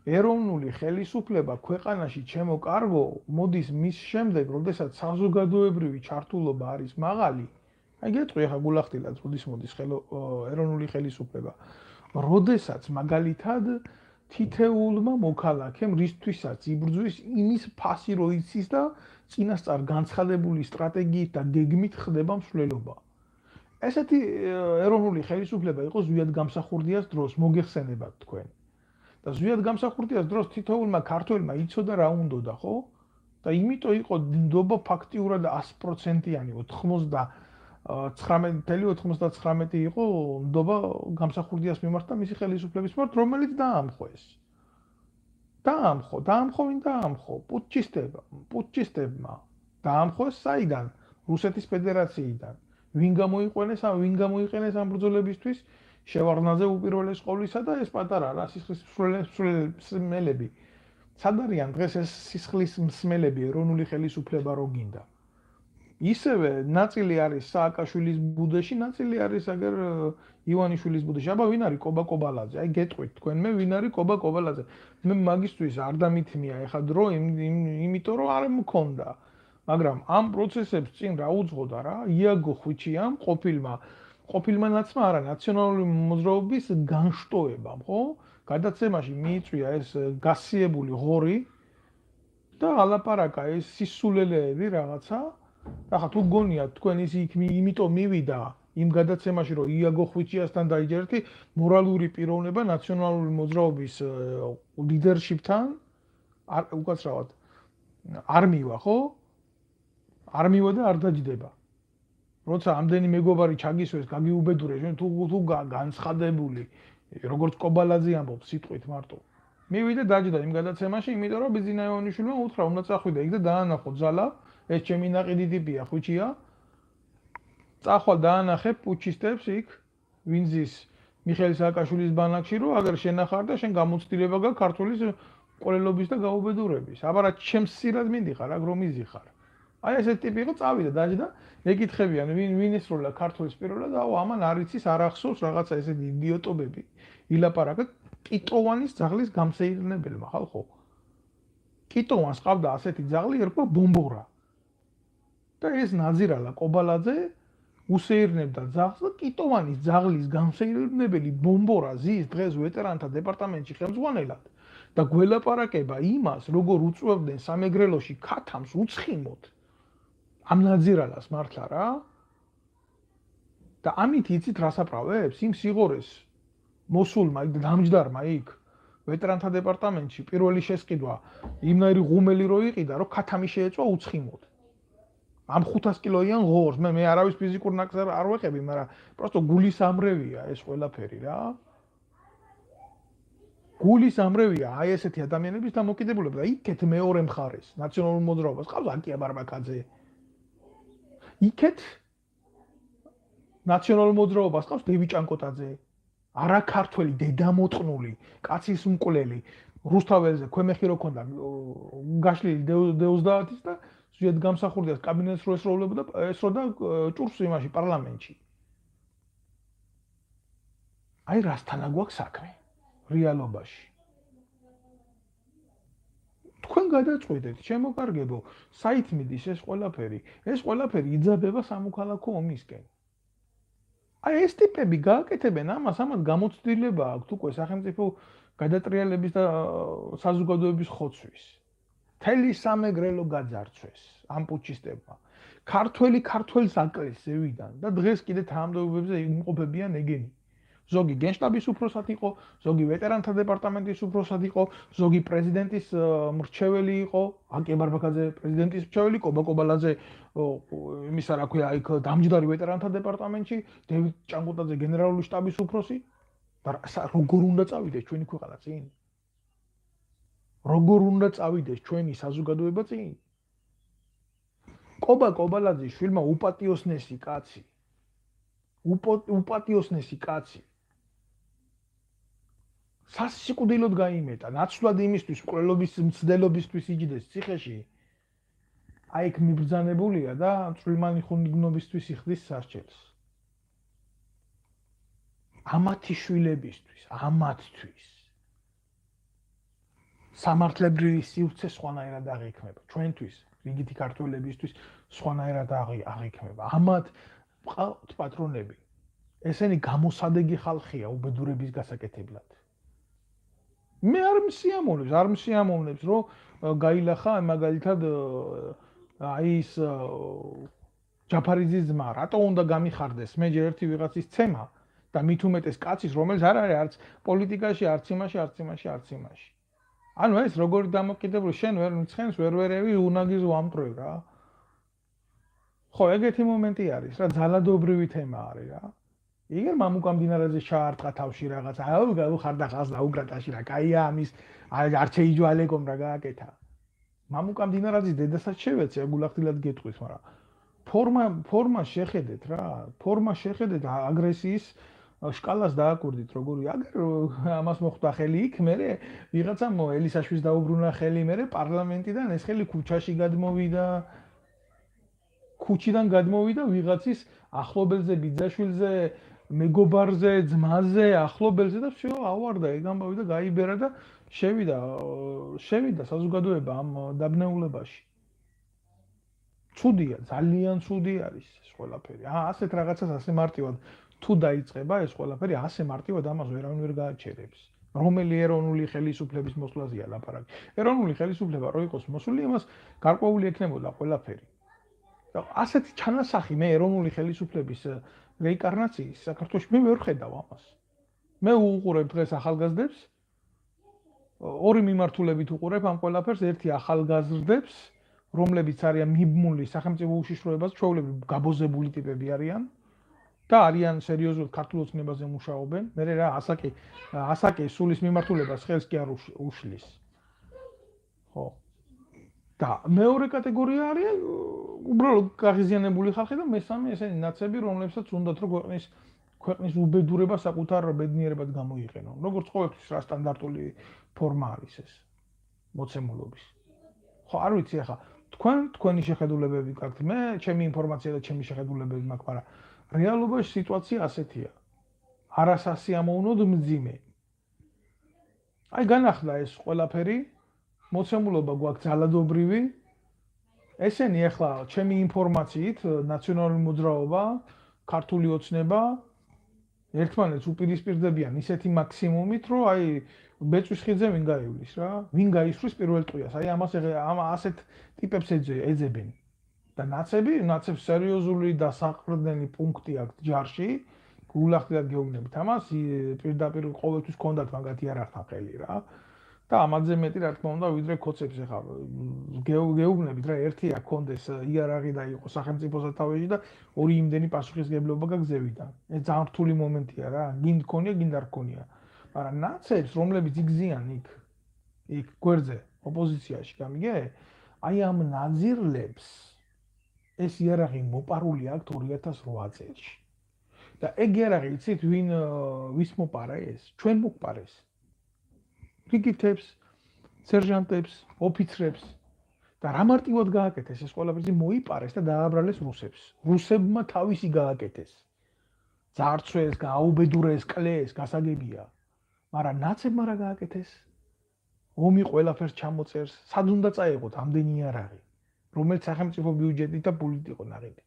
ეროვნული ხელისუფლება ქვეყანაში ჩემო კარგო მოდის მის შემდეგ, როდესაც საზოგადოებრივი ჩართულობა არის მაღალი. აი გეტყვი ახლა გულახდილად, როდის მოდის ეროვნული ხელისუფლება. როდესაც მაგალითად თითეულმა მოქალაქემ რისთვისაც იბრძვის იმის ფასი რო იცის და წინასწარ განცხადებული სტრატეგიით და გეგმით ხდება მსვლელობა. ესეთი ეროვნული ხელისუფლება იყო ზვიად გამსახურდიას დროს, მოგეხსენებათ თქვენ. და ზვიად გამსახურდიას დროს თითოეულმა ქართველმა იცოდა რა უნდოდა, ხო? და იმიტომ იყო ნდობა ფაქტიურად 100%-იანი 99.99 იყო ნდობა გამსახურდიას მიმართ და მისი ხელისუფლების მიმართ, რომელიც დაამხეს. დაამხო, ვინ დაამხო? პუტჩისტებმა. დაამხეს საიდან? რუსეთის ფედერაციიდან. ვინ გამოიყენეს ამ ბრძოლებისთვის? შევარდნაძე უპირველეს ყოვლისა და ეს პატარა რა სისხლის მსმელები. სად არიან დღეს ეს სისხლის მსმელები ეროვნული ხელისუფლება რო გინდა? ისევე ნაწილი არის სააკაშვილის ბუდეში, ნაწილი არის აგერ ივანიშვილის ბუდეში. აბა ვინ არის კობა კობალაძე? აი გეტყვით თქვენ მე ვინ არის კობა კობალაძე? მე მაგისტვის არ დამითმია ეხა დრო იმიტომ რომ არ მქონდა. მაგრამ ამ პროცესებს წინ რა უძღოდა რა? იაგო ხვიჩიამ ყოფილმა ნაცმა არა ნაციონალური მოძრაობის განშტოებამ, ხო? გადაცემაში მიიწვია ეს გასიებული ღორი და ალაპარაკა ეს სისულელეები რაღაცა. ახლა თუ გონიათ თქვენ ის იმიტომ მივიდა იმ გადაცემაში რომ იაგო ხვიჩიასთან დაიჯერეთი მორალური პიროვნება ნაციონალური მოძრაობის ლიდერშიპთან უკაცრავად არ მივა, ხო? არ მივა და არ დაჯდება. როცა ამდენი მეგობარი ჩაგისვეს, გაგიუბედურეს, თუ განცხადებული, როგორც კობალაძე ამბობს სიტყვით მარტო. მივიდა დაჯდა იმ გადაცემაში, იმიტომ რომ ბიზინა ივანიშვილმა უთხრა, უნდა წახვიდა იქ და დაანახო ძალა, ეს ჩემი ნაყიდი ტიპია, ხვიჩია. წახვალ დაანახე პუჩისტებს იქ, ვინზის მიხეილ სააკაშვილის ბანაკში, რომ აგერ შენახარ და შენ გამოცდილება გაქვს ქართულის ყოლელობის და გაუბედურების. აბა რა ჩემს სირად მინდიხარ, აგ რომ იზიხარ. აი ესეთი ტიპი იყო, წავიდა დაჯდა, ეკითხებიან ვინ ესროლა ქართულის პირველად, აუ ამან არ იცის, არ ახსოვს რაღაცა ესეთი იდიოტობები. ილაპარაკა კიტოვანის ძაღლის გამსეირნებელმა, ხალხო. კიტოვანს ყავდა ასეთი ძაღლი, ერქვა ბომბორა. და ეს ნაძირალა კობალაძე უსეირნებდა ძაღლს და კიტოვანის ძაღლის გამსეირნებელი ბომბორა ზის დღეს ვეტერანთა დეპარტამენტში ხელმძღვანელად და გველაპარაკება იმას, როგორ უწევდნენ სამეგრელოში ქათამს უცხიმოდ. ამ ნაძირალას მართლა რა? და ამით იცით რას აპრავებს? იმ სიღორეს მოსულმა იქ დამჯდარმა იქ ვეტერანთა დეპარტამენტში პირველი შესყიდვა იმნაირი ღუმელი რო იყიდა, რომ ქათამი შეეწვა უცხიმოდ. ამ 500 კილოიან ღორს, მე არავის ფიზიკურ ნაკრძალს არ ვეყები, მაგრამ პროსტო გულის ამრევია ეს ყველაფერი რა. გულის ამრევია აი ესეთი ადამიანების დამოკიდებულება და იქეთ მეორე მხარეს ნაციონალურ მოძრაობას ყავს აკია ბარბაკაძე. იქეთ ნაციონალურ მოძრაობას ყავს დევი ჭანკოტაძე. არა ქართველი დედამოწყნული, კაცის მკვლელი, რუსთაველზე ქვემეხი რო ქონდა გაშლილი დეუზდაათის და ზვიად გამსახურდიას კაბინეტს რო ესროლებოდა ესროდა ჭურს იმაში პარლამენტში. აი რასთან აგვაქვს საქმე რეალობაში. თქვენ გადაწყვეტეთ, შემოკარგებო, საით მიდის ეს ყველაფერი? ეს ყველაფერი იძაბება სამოქალაქო ომისკენ. აი ეს ტიპები გააკეთებენ ამას გამოცდილება აქვთ უკვე სახელმწიფო გადატრიალების და საზოგადოების ხოცვის. თელი სამეგრელო გაძარცვეს ამ პუჩისტებმა. ქართველს აკლეს ზევიდან და დღეს კიდე თანამდებობებზე იმყოფებიან ეგენი. ზოგი გენშტაბის უფროსად იყო, ზოგი ვეტერანთა დეპარტამენტის უფროსად იყო, ზოგი პრეზიდენტის მრჩეველი იყო, აკია ბარბაკაძე პრეზიდენტის მრჩეველი, კობა კობალაძე იმისა რა ქვია, იქ დამჯდარი ვეტერანთა დეპარტამენტში, დევი ჭანკოტაძე გენერალური შტაბის უფროსი და როგორ უნდა წავიდეს ჩვენი ქვეყანა წინ? როგორ უნდა წავიდეს ჩვენი საზოგადოება წინ? კობა კობალაძის შვილმა უპატიოსნესი კაცი. უპატიოსნესი კაცი. სასიკვდილოდ გაიმეტა, ნაცვლად იმისთვის, მკვლელობის მცდელობისთვის იჯდეს ციხეში. აი იქ მიბრძანებულია და წვრილმანი ხუნდნობისთვის იხდის სასჯელს. ამათი შვილებისთვის, ამათთვის. სამართლებრივი სივრცე სხვანაირად აღიქმება. ჩვენთვის, რიგითი ქართველებისთვის სხვანაირად აღიქმება. ამათ ყავთ პატრონები. ესენი გამოსადეგი ხალხია უბედურების გასაკეთებლად. მე არ მსიამოვნებს, რომ გაილახა მაგალითად აი ის ჯაფარიძის ძმა, რატო უნდა გამიხარდეს? მე ჯერ ერთი ვიღაცის ცემა და მით უმეტეს კაცის, რომელიც არ არის არც პოლიტიკაში, არც იმაში. ანუ ეს როგორი დამოკიდებული შენ ვერ მცხენს, ვერევი უნაგის ვამტრევ რა. ხო, ეგეთი მომენტი არის რა, ძალადობრივი თემა არის რა. იგერ მამუკა მდინარეზე ჩაარტყა თავში რაღაც. აუ ხარდა ხალს დაუგრატაში რა. კაია ამის არ შეიჯვალეკომ რა გააკეთა. მამუკა მდინარეზე დედასაც შევეცე, გულახდილად გეტყვის, მაგრამ ფორმა შეხედეთ რა. ფორმა შეხედეთ აგრესიის შკალას დააკვირდით როგორი. აგერ ამას მოხვდა ხელი იქ, მე ვიღაცამ ელისაშვილს დაუბრუნა ხელი, მე პარლამენტიდან ეს ხელი ქუჩაში გადმოვიდა. ქუჩიდან გადმოვიდა ვიღაცის ახლობელზე, ბიძაშვილზე, მეგობარზე, ძმაზე, ახლობელზე და всё, ავარდა, ეგ ამბავი და გაიბერა და შევიდა საზოგადოება ამ დაბნეულებაში. ცუდია, ძალიან ცუდი არის ეს ყველაფერი. ასეთ რაღაცას ასე მარტივად თუ დაიწყება ეს ყველაფერი, ასე მარტივად ამას ვერავინ ვერ გააჩერებს. რომელი ეროვნული ხელისუფლების მოსვლაზეა ლაპარაკი. ეროვნული ხელისუფლება რო იყოს მოსული, იმას გარკვეული ექნებოდა ყველაფერი. ასეთი ჩანასახი მე ეროვნული ხელისუფლების რეინკარნაციის საქართველოში მე ვერ ხედავ ამას. მე უყურებ დღეს ახალგაზრდებს, ორი მიმართულებით უყურებ ამ ყველაფერს, ერთი ახალგაზრდებს, რომლებიც არიან მიბმული სახელმწიფო უშიშროებას, ჩვეულებრივ გაბოზებული ტიპები არიან და არიან სერიოზულად ქართულ ოცნებაზე მუშაობენ. მე რა ასაკი სულის მიმართულებას ხელს კი არ უშლის. ხო. და მეორე კატეგორია არიან უბრალოდ გაღიზიანებული ხალხი და მესამე ესენი ნაცები, რომლებსაც უნდათ რომ ქვეყნის უბედურება საკუთარ ბედნიერებად გამოიყენონ. როგორც ყოველთვის რა სტანდარტული ფორმა არის ეს მოცემულობის. ხო, არ ვიცი ახლა თქვენი შეხედულებები გაქვთ. მე ჩემი ინფორმაცია და ჩემი შეხედულებები მაქვს, მაგრამ რეალობაში სიტუაცია ასეთია. არასასიამოვნოდ მძიმე. აი განახლა ეს ყველაფერი მოცემულობა გვაქვს ძალადობრივი. ესენი ახლა ჩემი ინფორმაციით ნაციონალური მოძრაობა, ქართული ოცნება ერთმანეთს უპირისპირდებიან ისეთი მაქსიმუმით, რომ აი ბეწვის ხიდზე ვინ გაივლის რა? ვინ გაისვრის პირველ ტყვიას? აი ასეთ ტიპებს ეძებენ. და ნაცებს სერიოზული და საყრდენი პუნქტი აქვს ჯარში. გულახდილად გეუბნებით ამას, პირდაპირ ყოველთვის კონდათ მაგათი არ ახთან ხელი რა. და ამაზე მეტი რა თქმა უნდა ვიდრე ქოცებს ახლა გეუბნებით რა ერთია კონდეს იარაღი და იყო სახელმწიფო სათავეში და ორი იმდენი პასუხისგებლობა გაგზევიდან. ეს ძალიან რთული მომენტია რა. გინდ ქონია, გინდ არ ქონია. მაგრამ ნაცებს, რომლებიც იგზიან იქ გვერდზე ოპოზიციაში, გამიგე? აი ამ ნაძირლებს ეს იარაღი მოპარული აქვს 2008 წელს. და ეგ იარაღი იცით ვის მოპარა ეს? ჩვენ მოგპარეს. რიგითებს, სერჟანტებს, ოფიცრებს და რა მარტივად გააკეთეს ეს ყველაფერი მოიპარეს და დააბრალეს რუსებს. რუსებმა თავისი გააკეთეს. ძარცვეს, გააუბედურეს, კლეს, გასაგებია. მაგრამ ნაცებმა რა გააკეთეს? ომი ყველაფერს ჩამოწერს, სად უნდა წაეღოთ ამდენი იარაღი, რომელიც სახელმწიფო ბიუჯეტით და პულით იყო ნაღილი.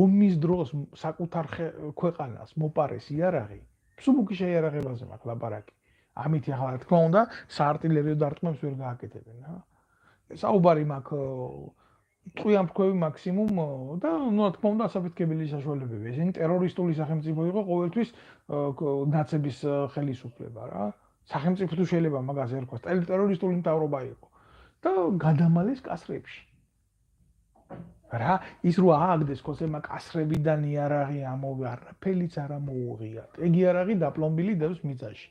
ომის დროს საკუთარ ქვეყანას მოპარეს იარაღი, მსუბუქი შეიარაღებაზე მაქვს ლაპარაკი. ამით ახლა რა თქმა უნდა საარტილერიო დარტყმებს ვერ გააკეთებენ რა. საუბარი მაქვს ტყვიამფრქვევი მაქსიმუმ და რა თქმა უნდა ასაფეთქებელი საშუალებები. ესენი ტერორისტული სახელმწიფო იყო ყოველთვის ნაცების ხელისუფლება რა. სახელმწიფო თუ შეიძლება მაგას ერქვას, ტერორისტული მთავრობა იყო და გადამალეს კასრებში. რა ის რო ააგდეს ქოსემა კასრებიდან იარაღი ამოვი, არაფერიც არ ამოუღიათ. ეგ იარაღი დაპლომბილი დევს მიწაში.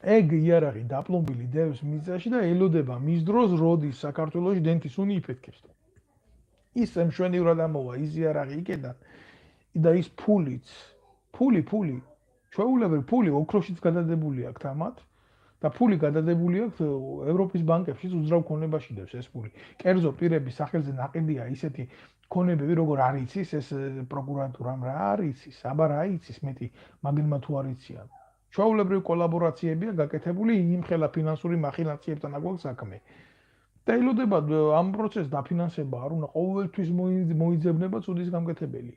ეგ იარაღი დაპლომბილი დევს მიწაში და ელოდება მის დროს როდის საქართველოში დენთის უნი იფეთქებს. ის მშვენივრად ამოვა ის იარაღი იქიდან და ის ფული, ჩვეულებრივ ფული ოქროშიც გადადებული აქვს ამათ და ფული გადადებული აქვს ევროპის ბანკებში უძრავ ქონებაში დევს ეს ფული. კერძო პირების სახელზე ნაყიდია ისეთი ქონებები, როგორ არ იცის ეს პროკურატურამ რა არ იცის, აბა რა იცის მეტი მაგენმა თუ არ იციან. ჩვეულებრივ კოლაბორაციებია გაკეთებული იმხელა ფინანსური მახინაციებთან აგვაქვს საქმე. და ელოდება ამ პროცესს დაფინანსება არ უნდა ყოველთვის მოიძებნება ცუდის გამკეთებელი.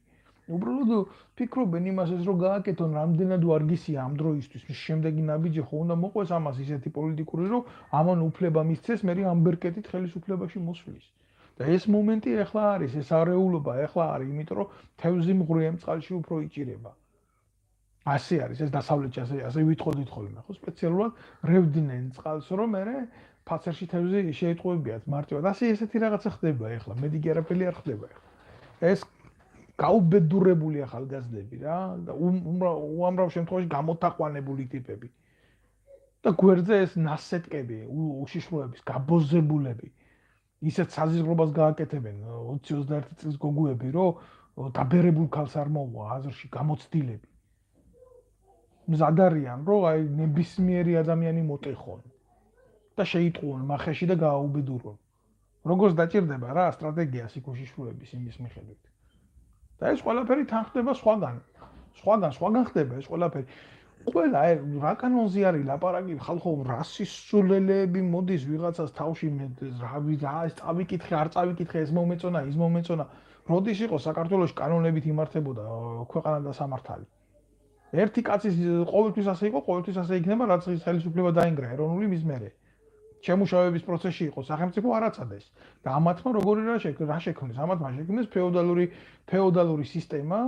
უბრალოდ ფიქრობენ იმასაც რომ გააკეთონ რამდენად ვარგისია ამ დროისთვის შემდეგი ნაბიჯი ხო უნდა მოყვეს ამას ისეთი პოლიტიკური რომ ამან უფლება მისცეს მე ამბერკეტით ხელისუფლებაში მოსვლის. და ეს მომენტი ახლა არის, ეს არეულობა ახლა არის, იმიტომ რომ თევზი მღვრიემ წყალში უფრო იჭირება. ასე არის, ეს დასავლეთში ასე ვითხოვდით ხოლმე, ხო, სპეციალურად რევდნენ წყალს, რომ მე ფაცერში თევზი შეიტყუებიათ მარტივად. ასე ესეთი რაღაცა ხდება ახლა, მედეგი არაფერი არ ხდება ახლა. ეს გაუბედურებული ახალგაზრდები რა და უამრავ შემთხვევაში გამოთაყვანებული ტიპები. და გვერდზე ეს ნასეტკები, უშიშროების, გაბოზებულები. ისეთ საზღვრობას გააკეთებენ 20-21 წლის გოგუები, რომ დაბერებულ ქალს არ მოვა აზრში გამოცდილები. მზად არიან, რომ აი ნებისმიერი ადამიანი მოტეხონ და შეიტყუონ მახეში და გააუბედურონ. როგორც დაჭირდება რა სტრატეგია სიკუშიშროების იმის მიხედვით. და ეს ყველაფერი თან ხდება სხვაგან ხდება ეს ყველაფერი. ყველა რა კანონზე არის ლაპარაკი ხალხო რასის სულელეები მოდის ვიღაცას თავში რა ეს წავიკითხე არ წავიკითხე ეს მომეწონა ის მომეწონა როდის იყო საქართველოს კანონებით იმართებოდა ქვეყანა და სამართალი ერთი კაცის ყოველთვის ასე იყო ყოველთვის ასე იქნება რაც ხელისუფლება დაინგრა ეროვნული მის მერე შემუშავების პროცესში იყო სახელმწიფო არაცადეს და ამათმა როგორი რა შექმნეს ამათმა შექმნეს ფეოდალური სისტემა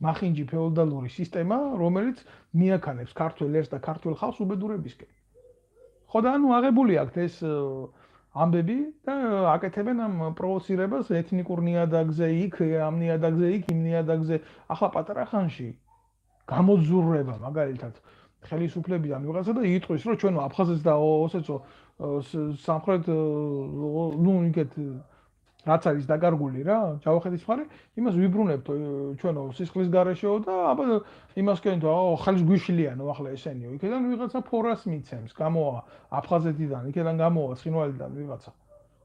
მახინჯი ფეოდალური სისტემა, რომელიც მიაქანებს ქართველ ერს და ქართველ ხალხს უბედურებისკენ. ხო და ანუ აღებული აქვს ეს ამბები და აკეთებენ ამ პროვოცირებას ეთნიკურ ნიადაგზე იქ, ამ ნიადაგზე იქ, იმ ნიადაგზე. ახლა პატარა ხანში გამოძურება მაგალითად ხელისუფლებიდან ვიღაცა და იტყვის, რომ ჩვენ აფხაზეთს და ოსეთს სამხრეთ ნუ იქეთ რაც არის დაკარგული რა, ჯავახეთის მხარე, იმას ვიბრუნებთ ჩვენო სისხლის გარეშეო და აბა იმას კენთ, ხელს გვიშლიანო ახლა ესენიო. იქიდან ვიღაცა ფორას მიცემს, გამოვა აფხაზეთიდან, იქიდან გამოვა ცხინვალიდან ვიღაცა.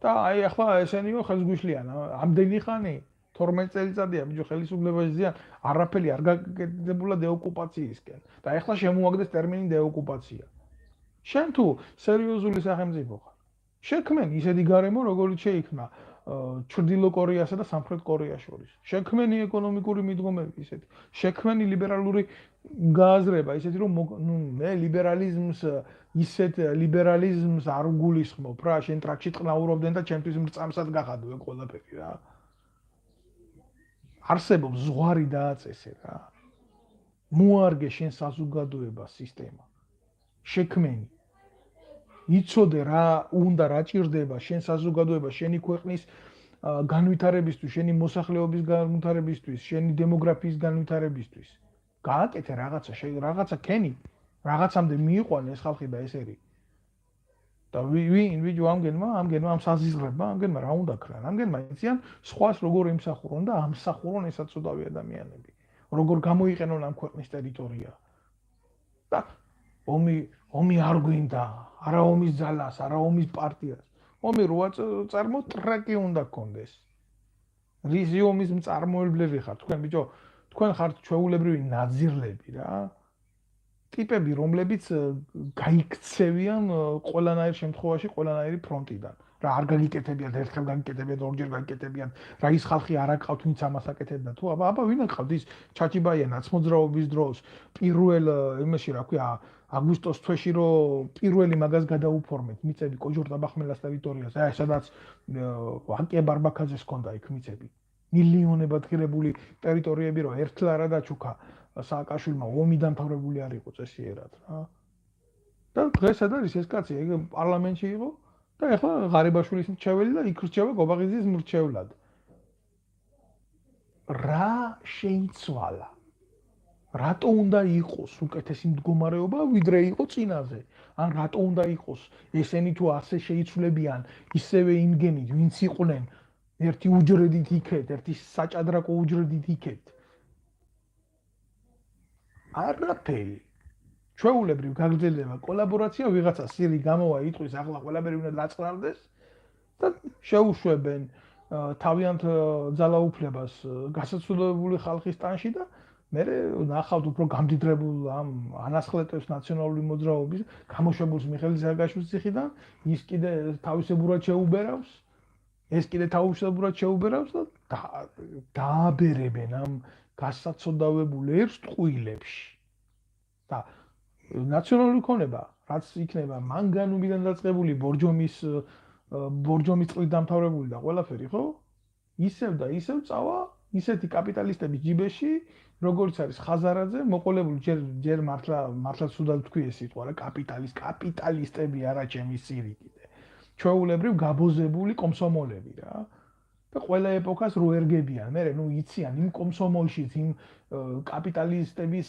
და აი ახლა ესენიო ხელს გვიშლიან, ამდენი ხანი 12 წელიწადია ბიჭო ხელისუფლებაში ზიან, არაფერი არ გაკეთებულა დეოკუპაციისკენ. და ახლა შემოაგდეს ტერმინი დეოკუპაცია. შენ თუ სერიოზული სახელმწიფო ხარ, შექმენ ისეთი გარემო, როგორც შეიქმნა ჩრდილო კორეასა და სამხრეთ კორეას შორის. შექმენი ეკონომიკური მიდგომები ისეთი. შექმენი ლიბერალური გააზრება ისეთი რომ ნუ მე ლიბერალიზმს ისეთ ლიბერალიზმს არ გულისხმობ რა, შენ ტრაქში ტყნაურობდნენ და ჩემთვის მრწამსად გახადო ეგ ყველაფერი რა. არსებობს ზღვარი დააწესე რა. მოარგე შენ საზოგადოება სისტემა. შექმენი იცოდე რა უნდა რა ჭირდება შენ საზოგადოება შენი ქვეყნის განვითარებისთვის, შენი მოსახლეობის განვითარებისთვის, შენი დემოგრაფიის განვითარებისთვის. გააკეთე რაღაცა ქენი, რაღაცამდე მიიყვანე ეს ხალხი და ესერი. და ვიჯო ამგენმა ამ საზიზღრებმა, ამგენმა რა უნდა ქრან? ამგენმა იციან სხვას როგორ იმსახურონ და ამსახურონ ესაცოდავი ადამიანები. როგორ გამოიყენონ ამ ქვეყნის ტერიტორია. და ომი არ გვინდა, არა ომის ძალას, არა ომის პარტიას. ომი როა წარმო ტრაკი უნდა გქონდეს. რისი ომის მწარმოებლები ხართ თქვენ ბიჭო? თქვენ ხართ ჩვეულებრივი ნაძირლები რა. ტიპები, რომლებიც გაიქცევიან ყველანაირ შემთხვევაში, ყველანაირი ფრონტიდან. რა არ გაგიკეთებიათ, ერთხელ გაგიკეთებიათ, ორჯერ გაგიკეთებიათ, რა ის ხალხი არ აკავთ, ვინც ამას აკეთებდა. თუ აბა ვინ აკავთ ის ჩაჩიბაია ნაცმოძრაობის დროს, პირველ იმაში რა ქვია, აგვისტოს თვეში რომ პირველი მაგას გადაუფორმეთ, მიწები კოჯორ-ტაბახმელას ტერიტორიაზე, აი სადაც ვაკე ბარბაქაძეს ჰქონდა იქ მიწები. მილიონებად ღირებული ტერიტორიები რომ ერთხელ არა დაჩუქა სააკაშვილმა ომი დამთავრებული არ იყო წესიერად რა. და დღეს სად არის ეს კაცი? ეგ პარლამენტში იყო და ეხლა ღარიბაშვილის მრჩეველი და იქ რჩევა გობაღიძის მრჩევლად. რა შეიცვალა? რატო უნდა იყოს უკეთესი მდგომარეობა ვიდრე იყო წინაზე? ან რატო უნდა იყოს ესენი თუ ასე შეიცვლებიან ისევე იმგენით ვინც იყვნენ ერთი უჯრედით იქეთ, ერთი საჭადრაკო უჯრედით იქეთ? არაფერი. ჩვეულებრივ გაგრძელდება კოლაბორაცია, ვიღაცა სირი გამოვა იტყვის ახლა ყველაფერი უნდა დაწყნარდეს და შეუშვებენ თავიანთ ძალაუფლებას გასაცდელი ხალხის ტანში და მე ნახავთ უფრო გამდიდრებულ ამ ანასხლეტებს ნაციონალური მოძრაობის გამოშვებულს მიხეილ სააკაშვილის ციხიდან, ის კიდე თავისებურად შეუბერავს, ეს კიდე თავისებურად შეუბერავს და დააბერებენ ამ გასაცდავებულ ერს ტყუილებში. და ნაციონალური ქონება, რაც იქნება მანგანუმიდან დაწყებული ბორჯომის ბორჯომის წყლით დამთავრებული და ყველაფერი, ხო? ისევ და ისევ წავა ისეთი კაპიტალისტების ჯიბეში, როგორც არის ხაზარაძე, მოყოლებული ჯერ მართლა სუდად თქვი ეს სიტყვა რა, კაპიტალისტები არა ჩემი სირი კიდე. ჩვეულებრივ გაბოზებული კომსომოლები რა. და ყველა ეპოქას რო ერგებიან, მე ნუ იციან იმ კომსომოლშიც, იმ კაპიტალისტების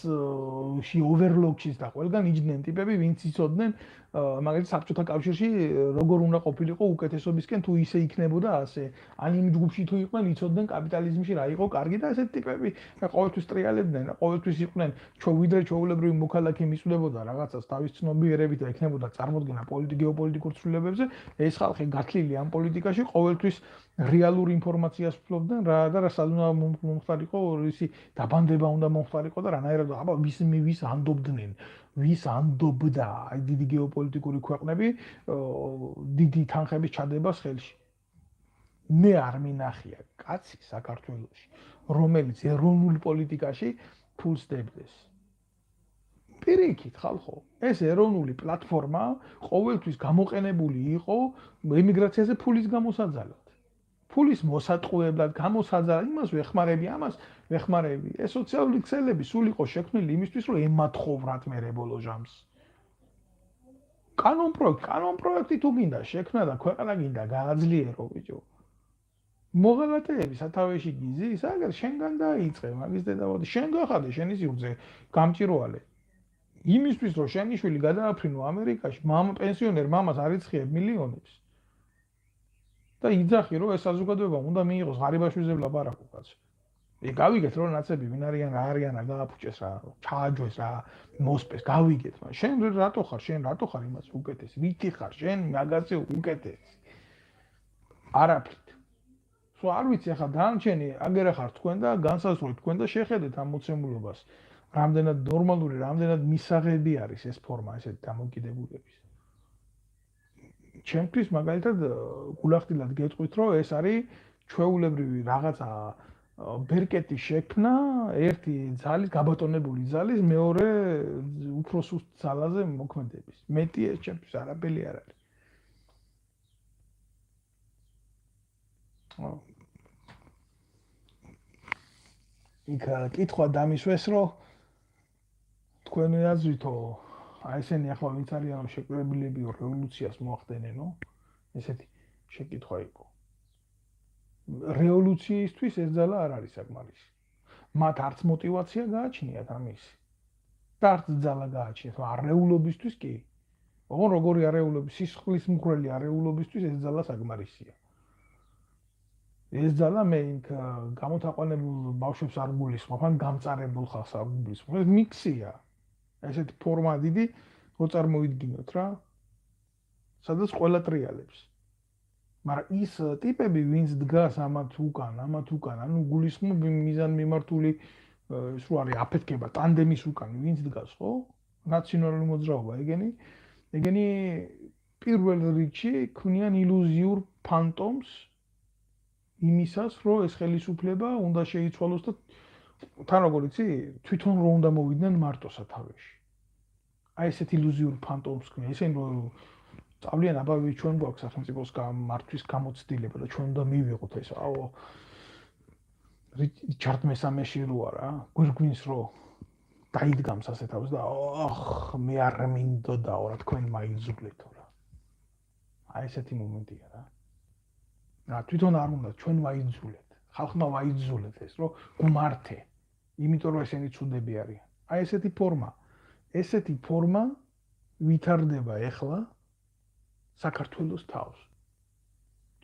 ში ოვერლოკშიც და ყველგან იჯდნენ ტიპები, ვინც იცოდნენ, მაგალითად საბჭოთა კავშირში როგორ უნდა ყოფილიყო უკეთესობისკენ თუ ისე იქნებოდა ასე. ან იმ ჯგუფში თუ იყვნენ, იცოდნენ კაპიტალიზმში რა იყო კარგი და ესეთი ტიპები ყოველთვის ტრიალებდნენ, ყოველთვის იყვნენ ვიდრე ჩვეულებრივი მოქალაქე მისვლებოდა რაღაცას თავის ცნობიერებით და ექნებოდა წარმოდგენა გეოპოლიტიკურ ცვლილებებზე, ეს ხალხი გათლილი ამ პოლიტიკაში ყოველთვის რეალურ ინფორმაციას ფლობდნენ რა და რასად უნდა მომხდარიყო ისი დაბანდება უნდა მომხდარიყო და რანაირად აბა ვის ანდობდნენ ვის ანდობდა აი დიდი გეოპოლიტიკური ქვეყნები დიდი თანხების ჩადებას ხელში მე არ მინახია კაცი საქართველოში რომელიც ეროვნულ პოლიტიკაში ფულს დებდეს პირიქით ხალხო ეს ეროვნული პლატფორმა ყოველთვის გამოყენებული იყო ემიგრაციაზე ფულის გამოსაძალად ფულის მოსატყუებლად გამოსაძალად იმას ვეხმარები ამას ვეხმარები ეს სოციალური ქსელები სულ იყო შექმნილი იმისთვის რომ ემათხოვრათ მე ბოლო ჟამს კანონ პროექტი თუ გინდა შექმნა და ქვეყანა გინდა გააძლიერო ბიჭო მოღალატეები სათავეში გიზის აგერ შენგან დაიწყე მაგის დედავადი შენ გახადე შენი სივრცე გამჭირვალე იმისთვის რომ შენი შვილი გადააფრინო ამერიკაში პენსიონერ მამას არიცხიებ მილიონებს და იძახი რომ ეს საზოგადოება უნდა მიიღოს ღარიბაშვილზე ლაპარაკო კაცო. გავიგეთ რომ ნაცები ვინ არიან რა არიან გააფუჭეს რა ჩააჯვეს რა მოსპეს გავიგეთ მაგრამ შენ რატო ხარ იმას უკეთეს ვითი ხარ შენ მაგაზე უკეთეს არაფრით სულ არ ვიცი ახლა დანარჩენი აგერა ხარ თქვენ და განსაზღვრეთ თქვენ და შეხედეთ ამ მოცემულობას რამდენად ნორმალური რამდენად მისაღები არის ეს ფორმა ესეთი დამოკიდებულების ჩემთვის მაგალითად გულახდილად გეტყვით რომ ეს არის ჩვეულებრივი რაღაცა ბერკეტის შექმნა ერთი ძალის გაბატონებული ძალის მეორე უფრო სუსტ ძალაზე მოქმედების მეტი ეს ჩემთვის არაფერი არ არის იქ კითხვა დამისვეს რომ თქვენი აზრითო აი ესენი ახლა ვინც არიან შეკრებილები რევოლუციას მოახდენენო ესეთი შეკითხვა იყო რევოლუციისთვის ეს ძალა არ არის საკმარისი მათ არც мотиваცია გააჩნიათ ამის და არც ძალა გააჩნიათ არეულობისთვის კი ოღონ როგორი არეულობის სისხლის მკვლელი არეულობისთვის ეს ძალა საკმარისია ეს ძალა მე გამოთაყვანებულ ბავშვებს არ გულისხმობ ან გამწარებულ ხალხს არ გულისხმობ ეს მიქსია ესეთი ფორმა დიდი რო წარმოიდგინოთ რა სადაც ყველა ტრიალებს მაგრამ ის ტიპები ვინც დგას ამათ უკან ანუ გულისხმობ მიზანმიმართული ის რო არის აფეთქება ტანდემის უკან ვინც დგას ხო ნაციონალური მოძრაობა ეგენი პირველ რიგში ქმნიან ილუზიურ ფანტომს იმისას რომ ეს ხელისუფლება უნდა შეიცვალოს და თან როგორ იცი თვითონ რომ უნდა მოვიდნენ მარტო სათავეში აი ესეთ ილუზიურ ფანტომს ქმნიან ისინი რომ წავლიან აბა ჩვენ გვაქვს სახელმწიფოს მართვის გამოცდილება და ჩვენ უნდა მივიღოთ ეს აო რიჩარდ მესამეში რო არა გვირგვინს რო დაიდგამს ასე თავს და ოხ მე არ მინდოდაო რა თქვენ მაიძულეთო რა აი ესეთი მომენტია რა თვითონ არ უნდა ჩვენ ვაიძულეთ ხალხმა ვაიძულეთ ეს რომ გმართე იმიტომ რომ ესენი ცუდები არიან აი ესეთი ფორმა ვითარდება ეხლა საქართველოს თავს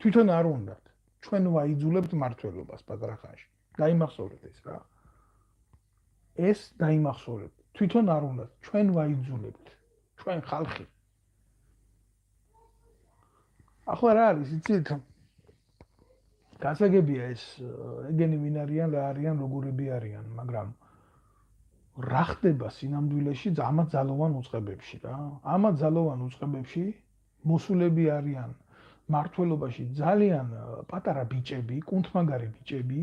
თვითონ არ უნდათ ჩვენ ვაიძულებთ მართლობას პატრახანში დაიმახსოვრეთ ეს რა ეს დაიმახსოვრეთ თვითონ არ უნდათ ჩვენ ვაიძულებთ ჩვენ ხალხი ახლა რა არის იცით გასაგებია ეს ეგენი ვინ არიან რა არიან როგორები არიან მაგრამ რა ხდება სინამდვილეში ამათ ძალოვან უწყებებში რა ამათ ძალოვან უწყებებში მოსულები არიან მართლობაში ძალიან პატარა ბიჭები კუნთმაგარი ბიჭები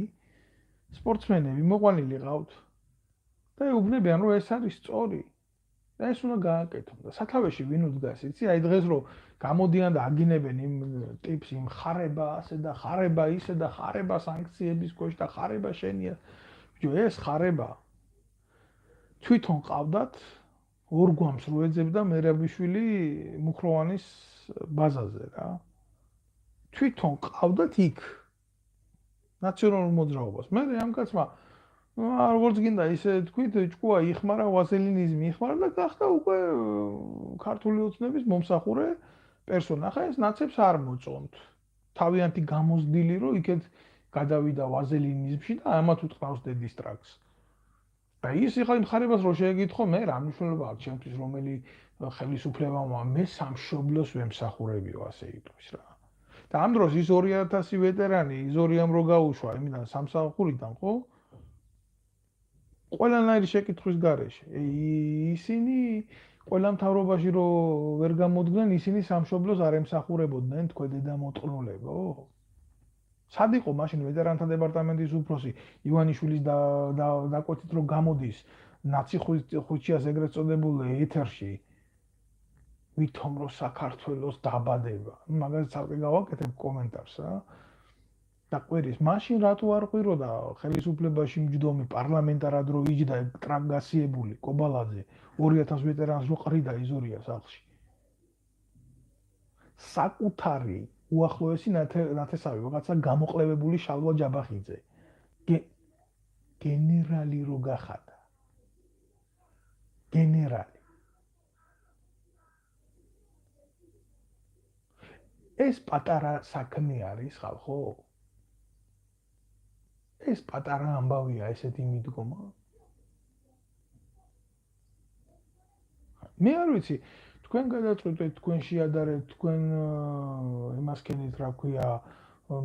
სპორტსმენები მოყვანილი ყავთ და ეუბნებიან რომ ეს არის სწორი და ეს უნდა გააკეთო და სათავეში ვინ უდგას იცი აი დღეს რომ გამოდიან და აგინებენ იმ ტიპს იმ ხარება ასე და ხარება ისე და ხარება სანქციების ქვეშ და ხარება შენია ბიჭო ეს ხარება თვითონ ყავდათ ორ გვამს რო ეძებდა მერაბიშვილი მუხროვანის ბაზაზე რა თვითონ ყავდათ იქ ნაციონალურ მოძრაობას მე ამ კაცმა როგორც გინდა ისე თქვით ჭკუა იხმარა ვაზელინიზმი იხმარა და გახდა უკვე ქართული ოცნების მომსახურე პერსონა ხა ეს ნაცებს არ მოწონთ თავიანთი გამოზდილი რომ იქეთ გადავიდა ვაზელინიზმში და ამათ უთხრავს დედის ტრაქს და ის ხა იმ ხარებას რო შეეკითხო მე რა მნიშვნელობა აქვს ჩემთვის რომელი ხელისუფლებაა მე სამშობლოს ვემსახურებიო ასე იტყვის რა და ამ დროს ის 2000 ვეტერანი იზორიამ რო გაუშვა იმიდან სამსახურიდან ხო ყველანაირი შეკითხვის გარეშე ისინი ყველა მთავრობაში რო ვერ გამოდგნენ ისინი სამშობლოს არ ემსახურებოდნენ თქვენ დედამოწყნულებო სად იყო მაშინ ვეტერანთა დეპარტამენტის უფროსი ივანიშვილის დაკვეთით რომ გამოდის ნაცი ხუჩიას ეგრეთ წოდებულ ეთერში ვითომ რომ საქართველოს დაბადება მაგას ცალკე გავაკეთებ კომენტარს რა და ყვირის მაშინ რატო არ ყვიროდა ხელისუფლებაში მჯდომი პარლამენტარად რო იჯდა ტრანგასიებული კობალაძე 2000 ვეტერანს რო ყრიდა იზორია სახლში საკუთარი უახლოესი ნათესავი რაღაცა გამოყლევებული შალვა ჯაბახიძე გენერალი რო გახადა გენერალი ეს პატარა საქმე არის ხალხო ეს პატარა ამბავია ესეთი მიდგომა მე არ ვიცი თქვენ გადაწყვეტეთ თქვენ შეადარეთ თქვენ იმას ქენით რა ქვია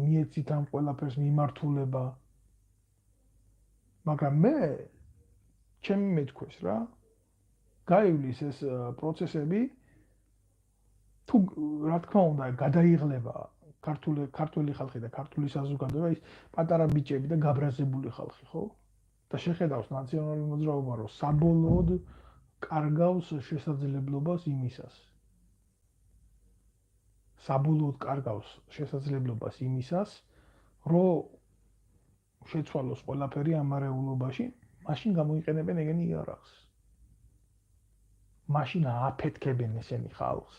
მიეცით ამ ყველაფერს მიმართულება მაგრამ მე ჩემი მეთქვეს რა გაივლის ეს პროცესები თუ რა თქმა უნდა გადაიღლება ქართული ხალხი და ქართული საზოგადოება ის პატარა ბიჭები და გაბრაზებული ხალხი ხო და შეხედავს ნაციონალური მოძრაობა რომ საბოლოოდ კარგავს შესაძლებლობას იმისას რომ შეცვალოს ყველაფერი ამ არეულობაში მაშინ გამოიყენებენ ეგენი იარაღს მაშინ ააფეთქებენ ესენი ხალხს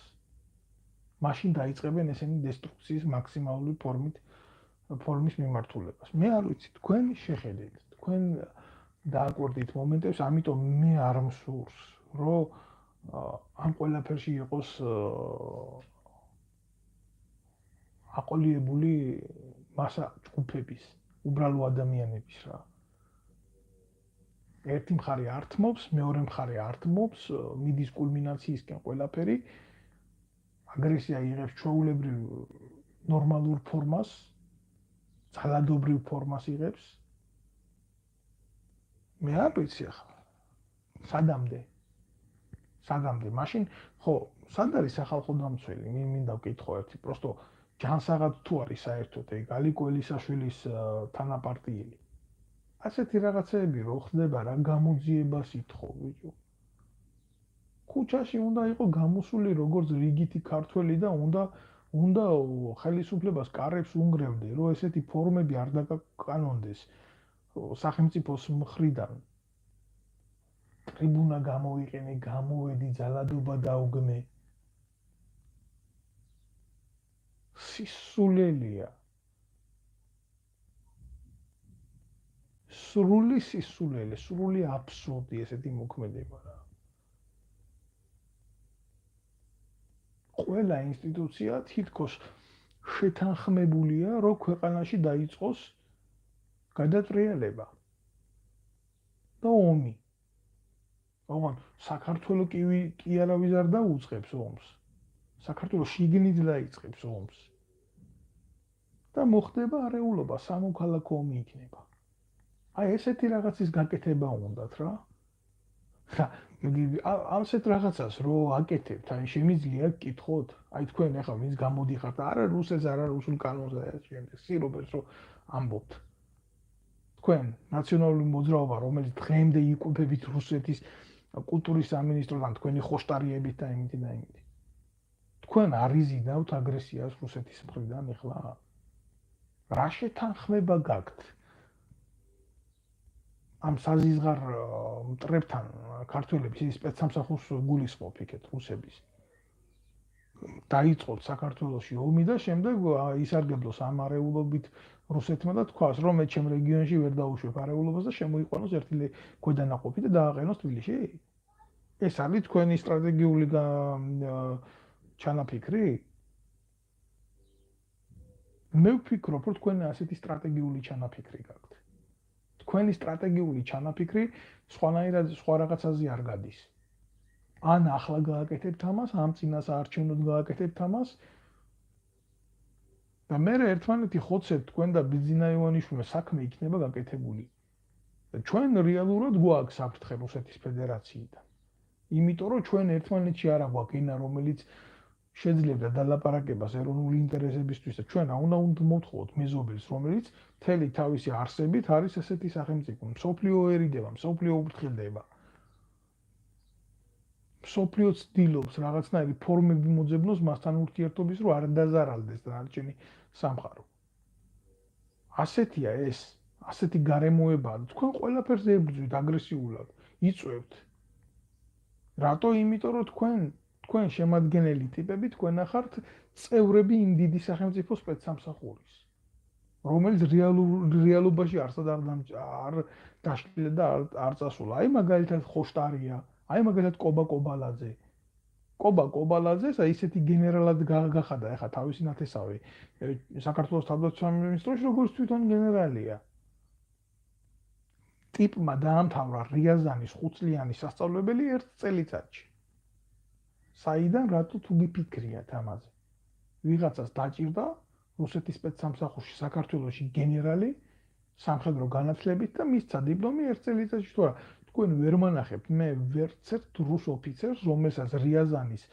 მაშინ დაიწყებენ ესენი დესტრუქციის მაქსიმალური ფორმის მიმართულებას მე არ ვიცი თქვენ შეხედეთ თქვენ დააკვირდით მომენტებს ამიტომ მე არ მსურს რომ ამ ყველაფერში იყოს აყოლიებული მასა ჯგუფების უბრალო ადამიანების რა ერთი მხარე ართმობს მეორე მხარე ართმობს მიდის კულმინაციისკენ ყველაფერი აგრესია იღებს ჩვეულებრივ ნორმალურ ფორმას ძალადობრივ ფორმას იღებს მე არ ვიცი ახლა სადამდე მაშინ ხო სად არის სახალხო დამცველი მინდა ვკითხო ერთი პროსტო ჯანსაღად თუ არის საერთოდ ეგ ალიკო ელისაშვილის თანაპარტიელი ასეთი რაღაცეები რო ხდება რა გამოძიებას ითხოვ ბიჭო ქუჩაში უნდა იყო გამოსული როგორც რიგითი ქართველი და უნდა ხელისუფლებას კარებს უნგრევდე რომ ესეთი ფორმები არ დაკანონდეს სახელმწიფოს მხრიდან ტრიბუნა გამოიყენე გამოვედი ძალადობა დაუგმე სისულელია სრული სისულელე სრული აბსურდი ესეთი მოქმედება რა ყველა ინსტიტუცია თითქოს შეთანხმებულია რომ ქვეყანაში დაიწყოს გადატრიალება და ომი ოღონდ საქართველოს კი არავის არ დაუწყებს ომს საქართველოს შიგნით დაიწყებს ომს და მოხდება არეულობა სამოქალაქო ომი იქნება აი ესეთი რაღაცის გაკეთება უნდათ რა ამსეთ რაღაცას რო აკეთებთ აი შემიძლია გკითხოთ აი თქვენ ახლა ვინც გამოდიხართ არა რუსეთს არა რუსულ კანონს და ეს შემდეგ სირობებს რო ამბობთ თქვენ ნაციონალური მოძრაობა რომელიც დღემდე იკვებებით რუსეთის კულტურის სამინისტროდან თქვენი ხოშტარიებით და იმით და იმით. თქვენ არ იზიდავთ აგრესიას რუსეთის მხრიდან ეხლა? რა შეთანხმება გაქვთ? ამ საზიზღარ მტრებთან ქართველების ის სპეცსამსახურს გულისხმობ იქეთ რუსების. დაიწყოთ საქართველოში ომი და შემდეგ ისარგებლოს ამ არეულობით რუსეთმა და თქვას, რომ მე ჩემ რეგიონში ვერ დაუშვებ არეულობას და შემოიყვანოს ერთი ქვედანაყოფი და დააყენოს თბილისში? ეს არის თქვენი სტრატეგიული ჩანაფიქრი? მე ვფიქრობ, რომ თქვენ ასეთი სტრატეგიული ჩანაფიქრი გაქვთ. თქვენი სტრატეგიული ჩანაფიქრი სხვანაირად სხვა რაღაცაზე არ გადის. ან ახლა გააკეთებთ ამას, ამ წინას არჩევნოდ გააკეთებთ ამას და მე ერთმანეთი ხოცებთ თქვენ და ბიძინა ივანიშვილმა საქმე იქნება გაკეთებული. და ჩვენ რეალურად გვაქვს საფრთხე რუსეთის ფედერაციიდან. იმიტომ რომ ჩვენ ერთმანეთში არა გვაქვს ენა, რომელიც შეძლებდა დალაპარაკებას ეროვნული ინტერესებისთვის და ჩვენ უნდა მოვთხოვოთ მეზობელს, რომელიც მთელი თავისი არსებით არის ესეთი სახელმწიფო. მსოფლიო ერიდება, მსოფლიო უფრთხილდება. მსოფლიო ცდილობს რაღაცნაირი ფორმები მოძებნოს მასთან ურთიერთობის, რომ არ დაზარალდეს დანარჩენი სამყარო. ასეთია ეს, ასეთი გარემოებაა. თქვენ ყველაფერს ებრძვით აგრესიულად, იწვევთ. რატო? იმიტომ რომ თქვენ შემადგენელი ტიპები თქვენ ახართ წევრები იმ დიდი სახელმწიფოს სპეცსამსახურის, რომელიც რეალობაში არსად არ დაშლილა და არ წასულა. აი მაგალითად ხოშტარია, აი მაგალითად კობა კობალაძე. კობა კობალაძეს აი ისეთი გენერალად გახადა ახლა თავისი ნათესავი საქართველოს თავდაცვის მინისტროში, როგორც თვითონ გენერალია. ტიპმა დაამთავრა რიაზანის 5 წლიანი სასწავლებელი 1 წელიწადში. საიდან რატო თუ გიფიქრიათ ამაზე? ვიღაცას დაჭირდა რუსეთის სპეცსამსახურში საქართველოში გენერალი სამხედრო განათლებით და მისცა დიპლომი 1 წელიწადში. თუ არა, თქვენ ვერ მანახებთ მე ვერცერთ რუს ოფიცერს, რომელსაც რიაზანის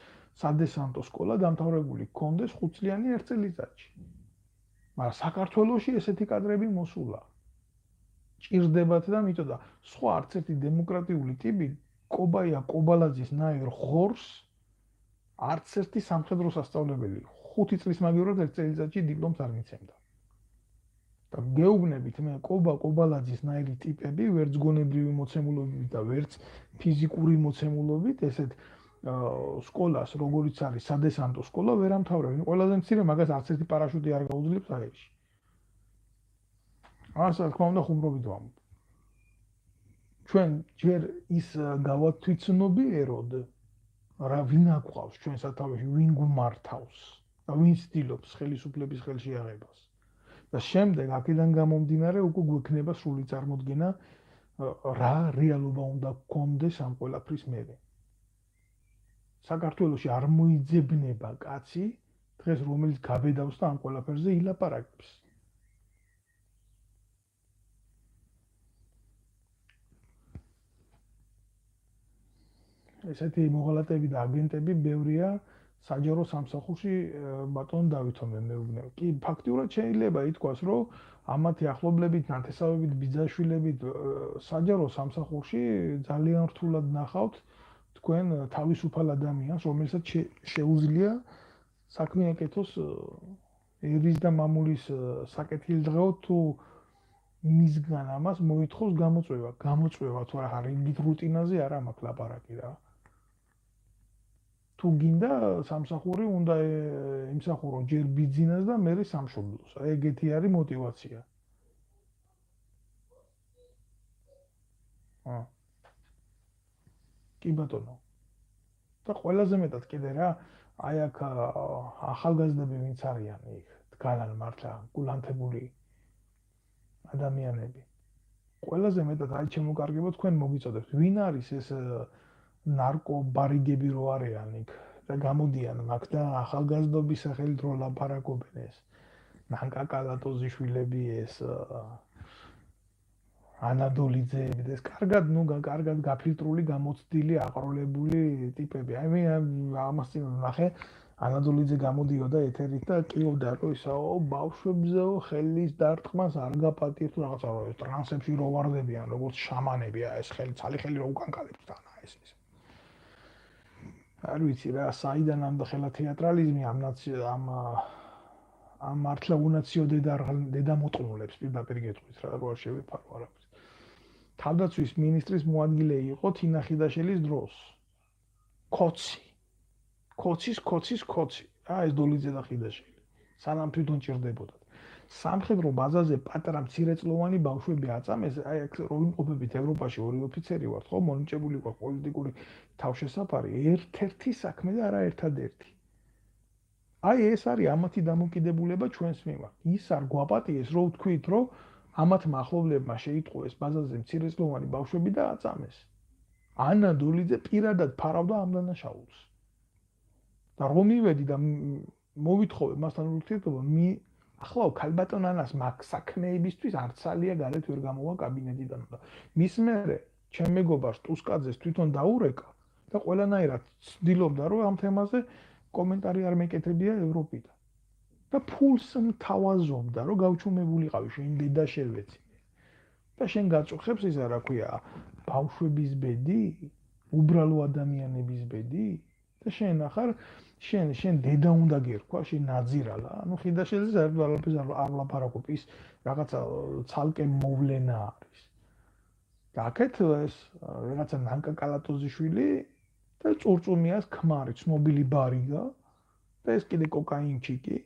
სადესანტო სკოლა დამთავრებული ჰქონდეს 5 წლიანი 1 წელიწადში. მაგრამ საქართველოში ესეთი კადრები მოსულა. ჭირდებათ და მითო და სხვა არც ერთი დემოკრატიული ტიპი კობაია კობალაძის ნაირ ხორს არც ერთი სამხედრო სასწავლებელი 5 წლის მაგივრად 1 წელიწადში დიპლომს არ მიცემდა. და გეუბნებით მე კობა კობალაძის ნაირი ტიპები ვერც გონებრივი მოცემულობით და ვერც ფიზიკური მოცემულობით ესეთ სკოლას როგორიც არის სადესანტო სკოლა ვერ ამთავრებენ. ყველაზე მცირე მაგას არც ერთი პარაშუტი არ გაუძლებს აერში. ასე თქმა უნდა ხუმრობით ვამბობ. ჩვენ ჯერ ის გავათვითცნობიეროდ რა ვინ აკვავს ჩვენ სათავეში, ვინ გვმართავს და ვინ ცდილობს ხელისუფლების ხელში აღებას. და შემდეგ აქედან გამომდინარე უკვე გვექნება სრული წარმოდგენა რა რეალობა უნდა გქონდეს ამ ყველაფრის მერე. საქართველოში არ მოიძებნება კაცი დღეს რომელიც გაბედავს და ამ ყველაფერზე ილაპარაკებს. ესეთი მოღალატეები და აგენტები ბევრია საჯარო სამსახურში ბატონ დავითონე მეუბნები. კი, ფაქტიურად შეიძლება ითქვას, რომ ამათი ახლობლებით, ნათესავებით, ბიძაშვილებით საჯარო სამსახურში ძალიან რთულად ნახავთ თქვენ თავისუფალ ადამიანს, რომელსაც შეუძლია საქმე აკეთოს ერის და მამულის საკეთილდღეო თუ მისგან ამას მოითხოვს გამოწვევა. გამოწვევა თუ არა რიგით რუტინაზე არა მაქვს ლაპარაკი რა. თუ გინდა სამსახური უნდა იმსახურო ჯერ ბიძინას და მერე სამშობლოს. ეგეთი არის мотивация. კი ბატონო. და ყველაზე მეტად კიდე რა, აი აქ ახალგაზრდები ვინც არიან იქ, დგანან მართლა გულანთებული ადამიანები. ყველაზე მეტად აი შემოკარგებო თქვენ მოგიწოდებთ, ვინ არის ეს ნარკო ბარიგები რო არიან იქ და გამოდიან მაგ და ახალგაზრდობის სახელით რო ლაპარაკობენ ეს ნანკა კალატოზიშვილები ეს ანადოლიძეები და ეს კარგად გაფილტრული გამოცდილი აყროლებული ტიპები. აი მე ამას წინ ნახე ანადოლიძე გამოდიოდა ეთერით და კიობდა რომ ისაო ბავშვებზეო ხელის დარტყმას არ გაპატიეთ თუ რაღაცა რომ ტრანსებში რო ვარდებიან როგორც შამანები ეს ხელი ცალი ხელი რო უკანკალებს თან ესმის. არ ვიცი რა, საიდან ამდახელა თეატრალიზმი ამ მართლა უნაციო დედამოწყნულებს პირდაპირ გეტყვით რა, რო არ შევიფარო არაფერს. თავდაცვის მინისტრის მოადგილე იყო თინა ხიდაშელის დროს. კოცი. ეს დოლიძე და ხიდაშელი. სანამ თვითონ ჭირდებოდათ. სამხედრო ბაზაზე პატარა მცირეწლოვანი ბავშვები აწამეს, აი აქ რო იმყოფებით ევროპაში ორი ოფიცერი ვართ, ხო, მონიჭებული ყო პოლიტიკური თავშესაფარი, ერთ-ერთი საქმე და არა ერთადერთი. აი ეს არის ამათი დამოკიდებულება ჩვენს მიმართ. ის არ გვაპატიეს, რომ ვთქვით, რომ ამათ მახლობლებმა შეიტყუეს ბაზაზე მცირეწლოვანი ბავშვები და აწამეს. ანა დოლიძე პირადად ფარავდა ამ დანაშაულს. და რომ მივედი და მოვითხოვე მასთან ურთიერთობა, ახლა ქალბატონ ანას მაგ საქმეებისთვის არც ალია გარეთ ვერ გამოვა კაბინეტიდან და მის მერე ჩემ მეგობარს ტუსკაძეს თვითონ დაურეკა და ყველანაირად ცდილობდა რომ ამ თემაზე კომენტარი არ მეკეთებია ევროპიდან და ფულს მთავაზობდა რომ გავჩუმებულიყავი შენ ბედა შევეცინე და შენ გაწუხებს ისა რა ქვია ბავშვების ბედი უბრალო ადამიანების ბედი და შენ ახარ შენ დედა უნდა გერქვა, შენ ნაძირალა. ანუ ხიდაშელს არ ვლაპარაკობ, ის რაღაცა ცალკე მოვლენა არის. და აქეთ ეს რაღაცა ნანკა კალატოზიშვილი და წურწუმიას ქმარი, ცნობილი ბარიგა და ეს კიდე კოკაინჩიკი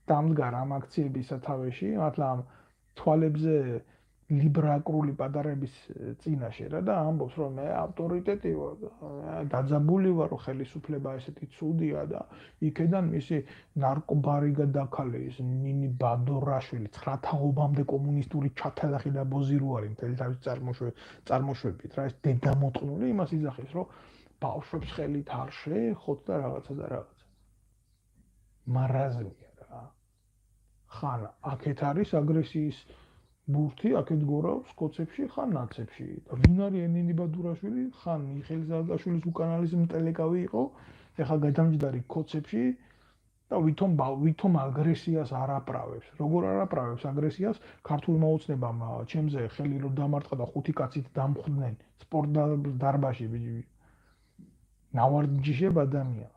დამდგარ ამ აქციების სათავეში, მართლა ამ თვალებზე ლიბრაკრული პატარების წინაშე რა და ამბობს რომ მე ავტორიტეტი ვარ დაძაბული ვარ რომ ხელისუფლება ესეთი ცუდია და იქედან მისი ნარკობარიგა დაქალეს ნინი ბადორაშვილი 9 თაობამდე კომუნისტური ჩათალახი და ბოზირო არის მთელი თავის წარმოშვებით რა ეს დედამოწყნული იმას იძახის რომ ბავშვებს ხელით არ შეეხოთ და რაღაცა მარაზმია რა ხან აქეთ არის აგრესიის ბურთი აქეთ გორავს კოცებში ხან ნაცებში და ვინ არის ენინი ბადურაშვილი ხან მიხეილ ზაგაშვილის უკანალის მტელეკავი იყო ეხლა გადამჯდარი კოცებში და ვითომ აგრესიას არ აპრავებს როგორ არ აპრავებს აგრესიას ქართულმა ოცნებამ ჩემზე ხელი რომ დამარტყა და 5 კაცით დამხვდნენ სპორტ დარბაზში ნავარჯიშებ ადამიანს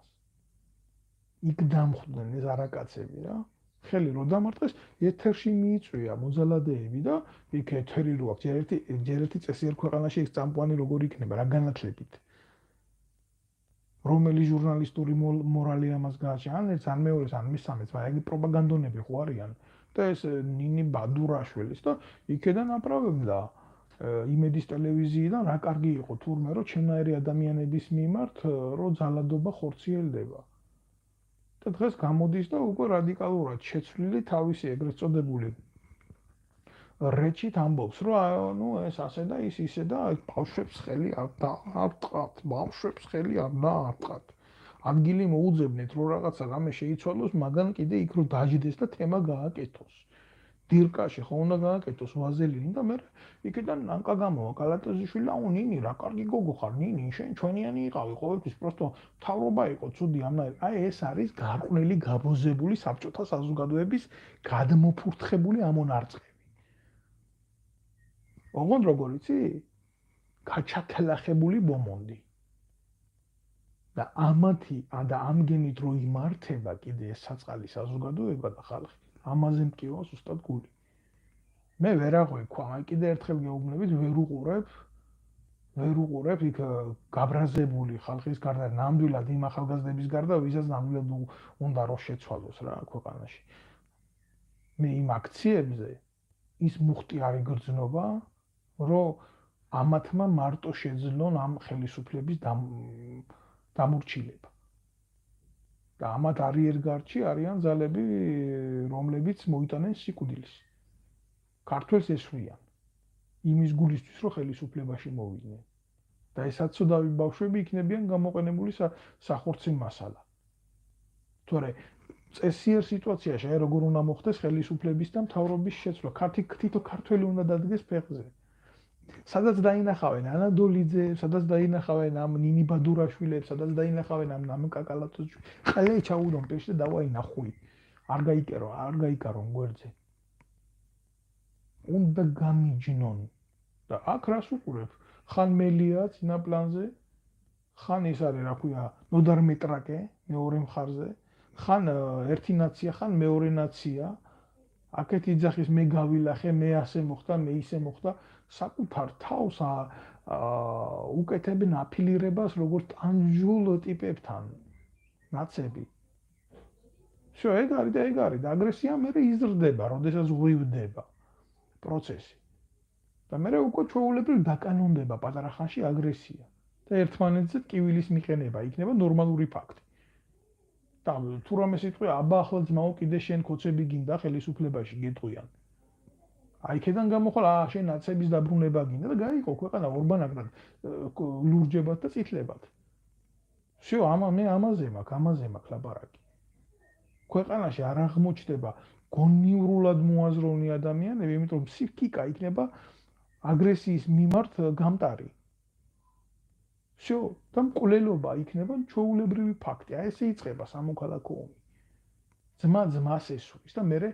იქ დამხვდნენ ეს არაკაცები რა ხელი რო დამარტყეს ეთერში მიიწვია მოძალადეები და იქ ეთერი რო აქვს ჯერ ერთი წესიერ ქვეყანაში ეს წამყვანი როგორ იქნება რა განათლებით რომელი ჟურნალისტური მორალი ამას გააჩნია ან ეს ან მეორეს ან მესამეც მაგრამ იგი პროპაგანდონები ხო არიან და ეს ნინი ბადურაშვილის და იქედან აპრავებდა იმედის ტელევიზიიდან რა კარგი იყო თურმე რომ ჩემნაირი ადამიანების მიმართ რომ ძალადობა ხორციელდება და დღეს გამოდის და უკვე რადიკალურად შეცვლილი თავისი ეგრეთ წოდებული რეჩით ამბობს რომ ნუ ეს ასე და ის ისე და ბავშვებს ხელი არ დაარტყათ ბავშვებს ხელი არ დაარტყათ ადგილი მოუძებნეთ რომ რაღაცა რამე შეიცვალოს მაგან კიდე იქ რომ დაждდეს და თემა გააკეთოს დირკაში ხო უნდა გააკეთოს ვაზელინი და მე იქიდან ნანკა გამოვა კალატოზიშვილი აუ ნინი რა კარგი გოგო ხარ ნინი შენ ჩვენიანი იყავი ყოველთვის პროსტო თავრობა იყო ცუდი ამნაირ აი ეს არის გარყვნილი გაბოზებული საბჭოთა საზოგადოების გადმოფურთხებული ამონარწყები ოღონდ როგორ იცი გაჩათელახებული ბომონდი და ამათი და ამგენით რო იმართება კიდე ეს საწყალი საზოგადოება და ხალხი ამაზე მკივა ზუსტად გული. მე ვერ აღვიქვა, აი კიდე ერთხელ გეუბნებით, ვერ უყურებ იქ გაბრაზებული ხალხის გარდა, ნამდვილად იმ ახალგაზრდების გარდა, ვისაც ნამდვილად უნდა რომ შეცვალოს რა ქვეყანაში. მე იმ აქციებზე ის მუხტი არ იგრძნობა, რომ ამათმა მარტო შეძლონ ამ ხელისუფლების დამორჩილება. და ამათ არიერგარდში არიან ძალები, რომლებიც მოიტანენ სიკვდილს. ქართველს ესვრიან. იმის გულისთვის, რომ ხელისუფლებაში მოვიდნენ. და ეს აცოდავი ბავშვები იქნებიან გამოყენებული სახორცი მასალა. თორე წესიერ სიტუაციაში, აი როგორ უნდა მოხდეს ხელისუფლების და მთავრობის შეცვლა, თითო ქართველი უნდა დადგეს ფეხზე. სადაც დაინახავენ ანა დოლიძე, სადაც დაინახავენ ამ ნინი ბადურაშვილებს, სადაც დაინახავენ ამ ნანკა კალატოზიშვილი. ყველა ჩაუდონ პეშ და დავაინახული. არ გაიკარონ გვერდზე. უნდა გამიჯნონ და აქ რას უყურებ? ხან მელია წინა პლანზე, ხან ის არის, რა ქვია, ნოდარ მეტრაკე მეორე მხარზე, ხან ერთი ნაცია, ხან მეორე ნაცია. აქეთ იძახის მე გავილახე, მე ასე მოხდა, მე ისე მოხდა, საკუთარ თავს უკეთებენ აფილირებას როგორც ტანჯულ ტიპებთან. ნაცები. всё, ეგ არის და აგრესია მერე იზრდება, როდესაც ღვივდება პროცესი. და მერე უკვე ჩვეულებრივ დაკანონდება პატარა ხანში აგრესია და ერთმანეთზე ტკივილის მიყენება იქნება ნორმალური ფაქტი. და თუ რამე სიტყვი აბა ახლა ძმაო კიდე შენ ქოცები გინდა ხელისუფლებაში გეტყვიან. აი ქედან გამოხვალ შენ ნაცების დაბრუნება გინდა და გაიყო ქვეყანა ორბანაკთან ლურჯებად და წითლებად. всё, მე ამაზე მაქვს ლაპარაკი. ქვეყანაში არ აღმოჩნდება გონივრულად მოაზროვნე ადამიანები, იმიტომ რომ ფსიქიკა იქნება აგრესიის მიმართ გამტარი. всё, და მკვლელობა იქნება ჩვეულებრივი ფაქტი. აი ესე იწყება სამოქალაქო ომი. ძმა ძმას ესვრის და მერე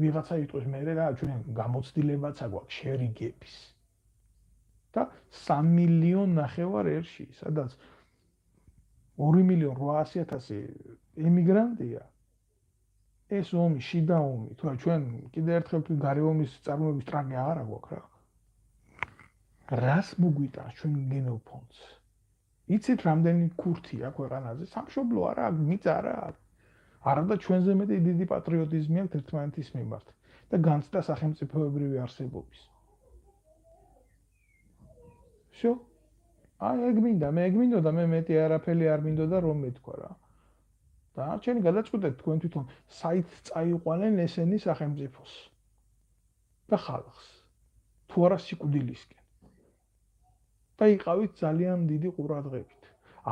ვიღაცა იტყვის მერე რა ჩვენ გამოცდილებაცა გვაქვს შერიგების. და 3 მილიონ ნახევარ ერში, სადაც 2.800.000 ემიგრანტია. ეს ომი, შიდა ომი, თუ რა ჩვენ კიდე ერთხელ თუ გარე ომის წარმოების ტრაგედია არა გვაქვს რა. რას მოგვიტანს ჩვენ გენოფონდს? იცით რამდენი ქურთია ქვეყანაზე? სამშობლო არა, მიწა არა. არა და ჩვენზე მეტი დიდი პატრიოტიზმი აქვს ერთმანეთის მიმართ და განცდა სახელმწიფოებრივი არსებობის. всё. აი ეგ მინდა, მე მეტი არაფერი არ მინდოდა რომ მეთქვა რა. და ჩემი გადაწყვეტეთ თქვენ თვითონ საით წაიყვანენ ესენი სახელმწიფოს და ხალხს. თუ არა სიკვდილისკენ. და იყავით ძალიან დიდი ყურადღებით.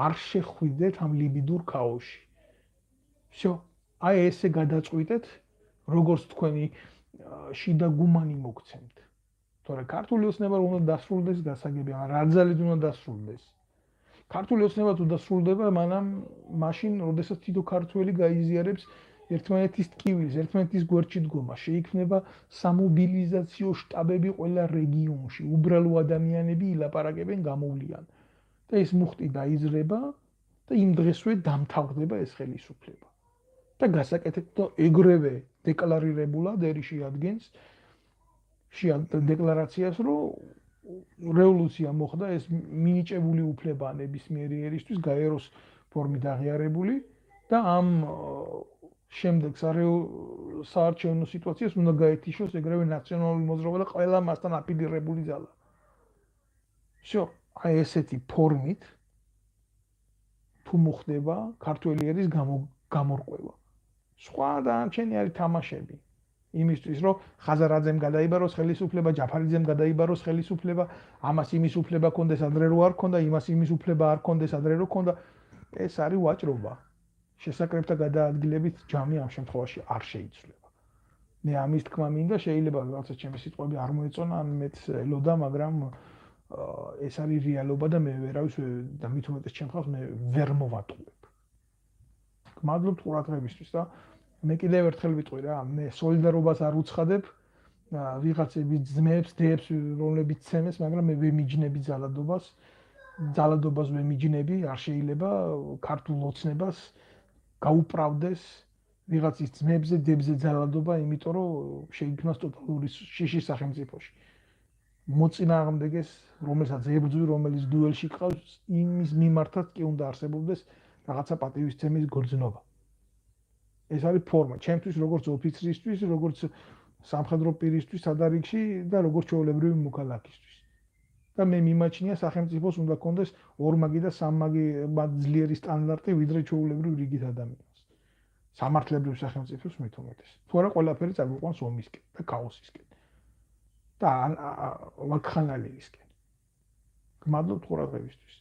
არ შეხვიდეთ ამ ლიბიდურ ქაოსში. всё. აი ესე გადაწყვეტეთ, როგორც თქვენი შიდა გუმანი მოგცემთ. თორე ქართული ოცნება უნდა დასრულდეს გასაგებია, რა ძალით უნდა დასრულდეს. ქართული ოცნება თუ დასრულდება, მაშინ, როდესაც თითო ქართველი გაიზიარებს ერთმანეთის ტკივილს, ერთმანეთის გვერდში დგომა, შეიქმნება სამობილიზაციო შტაბები ყველა რეგიონში, უბრალო ადამიანები ილაპარაკებენ გამოვლიან. და ეს მუხტი დაიზრება და იმ დღესვე დამთავრდება ეს ხელისუფლება. და გასაკეთებთ ეგრევე დეკლარირებულად ერი შეადგენს დეკლარაციას, რომ რევოლუცია მოხდა, ეს მინიჭებული უფლება ნებისმიერი ერისთვის გაეროს ფორმით აღიარებული და ამ შემდეგ საარჩევნო სიტუაციას უნდა გაეთიშოს ეგრევე ნაციონალური მოძრაობა და ყველა მასთან აფილირებული ძალა. всё, აი ესეთი ფორმით თუ მოხდება ქართველი ერის გამორკვევა. სხვა დანარჩენი არის თამაშები. იმისთვის რომ ხაზარაძემ გადაიბაროს ხელისუფლება, ჯაფარიძემ გადაიბაროს ხელისუფლება, ამას იმის უფლება კონდეს ადრე რო არ ქონდა, იმას იმის უფლება არ კონდეს ადრე რო ქონდა, ეს არის ვაჭრობა. შესაკრებთა გადაადგილებით ჯამი ამ შემთხვევაში არ შეიცვლება. მე ამის თქმა მინდა, შეიძლება რაღაცა ჩემი სიტყვები არ მოეწონა, ან მეც ელოდა, მაგრამ ეს არის რეალობა და მე ვერავის და მით უმეტეს ჩემ ხალხს მე ვერ მოვატყუებ. გმადლობთ ყურადღებისთვის და მე კიდევ ერთხელ ვიტყვი რა, მე სოლიდარობას არ უცხადებ ვიღაცების ძმებს, დებს, რომლებიც ცემეს, მაგრამ მე ვემიჯნები ძალადობას ვემიჯნები, არ შეიძლება ქართულ ოცნებას გაუправდეს ვიღაცის ძმებზე, დებზე ძალადობა, იმიტომ რომ შეიქმნას ტოტალური შიში სახელმწიფოში. მოწინააღმდეგეს, რომელსაც ებრძვი, რომელიც დუელში ყავს, იმის მიმართაც კი უნდა არსებობდეს რაღაცა პატივისცემის გრძნობა. ეს არის ფორმა, ჩემთვის როგორც ოფიცრისთვის, როგორც სამხედრო პირისთვის სადარიგში და როგორც ჩვეულებრივი მოქალაქისთვის. და მე მიმაჩნია სახელმწიფოს უნდა კონდეს ორმაგი და სამმაგი ძლიერი სტანდარტი, ვიდრე ჩვეულებრივ რიგით ადამიანს. სამართლებრივ სახელმწიფოს მით უმეტეს. თუ არა ყველაფერი წაგვიყვანს ომისკენ და ქაოსისკენ. და ვაქხანალისკენ. გმადლობთ ყურადღებისთვის.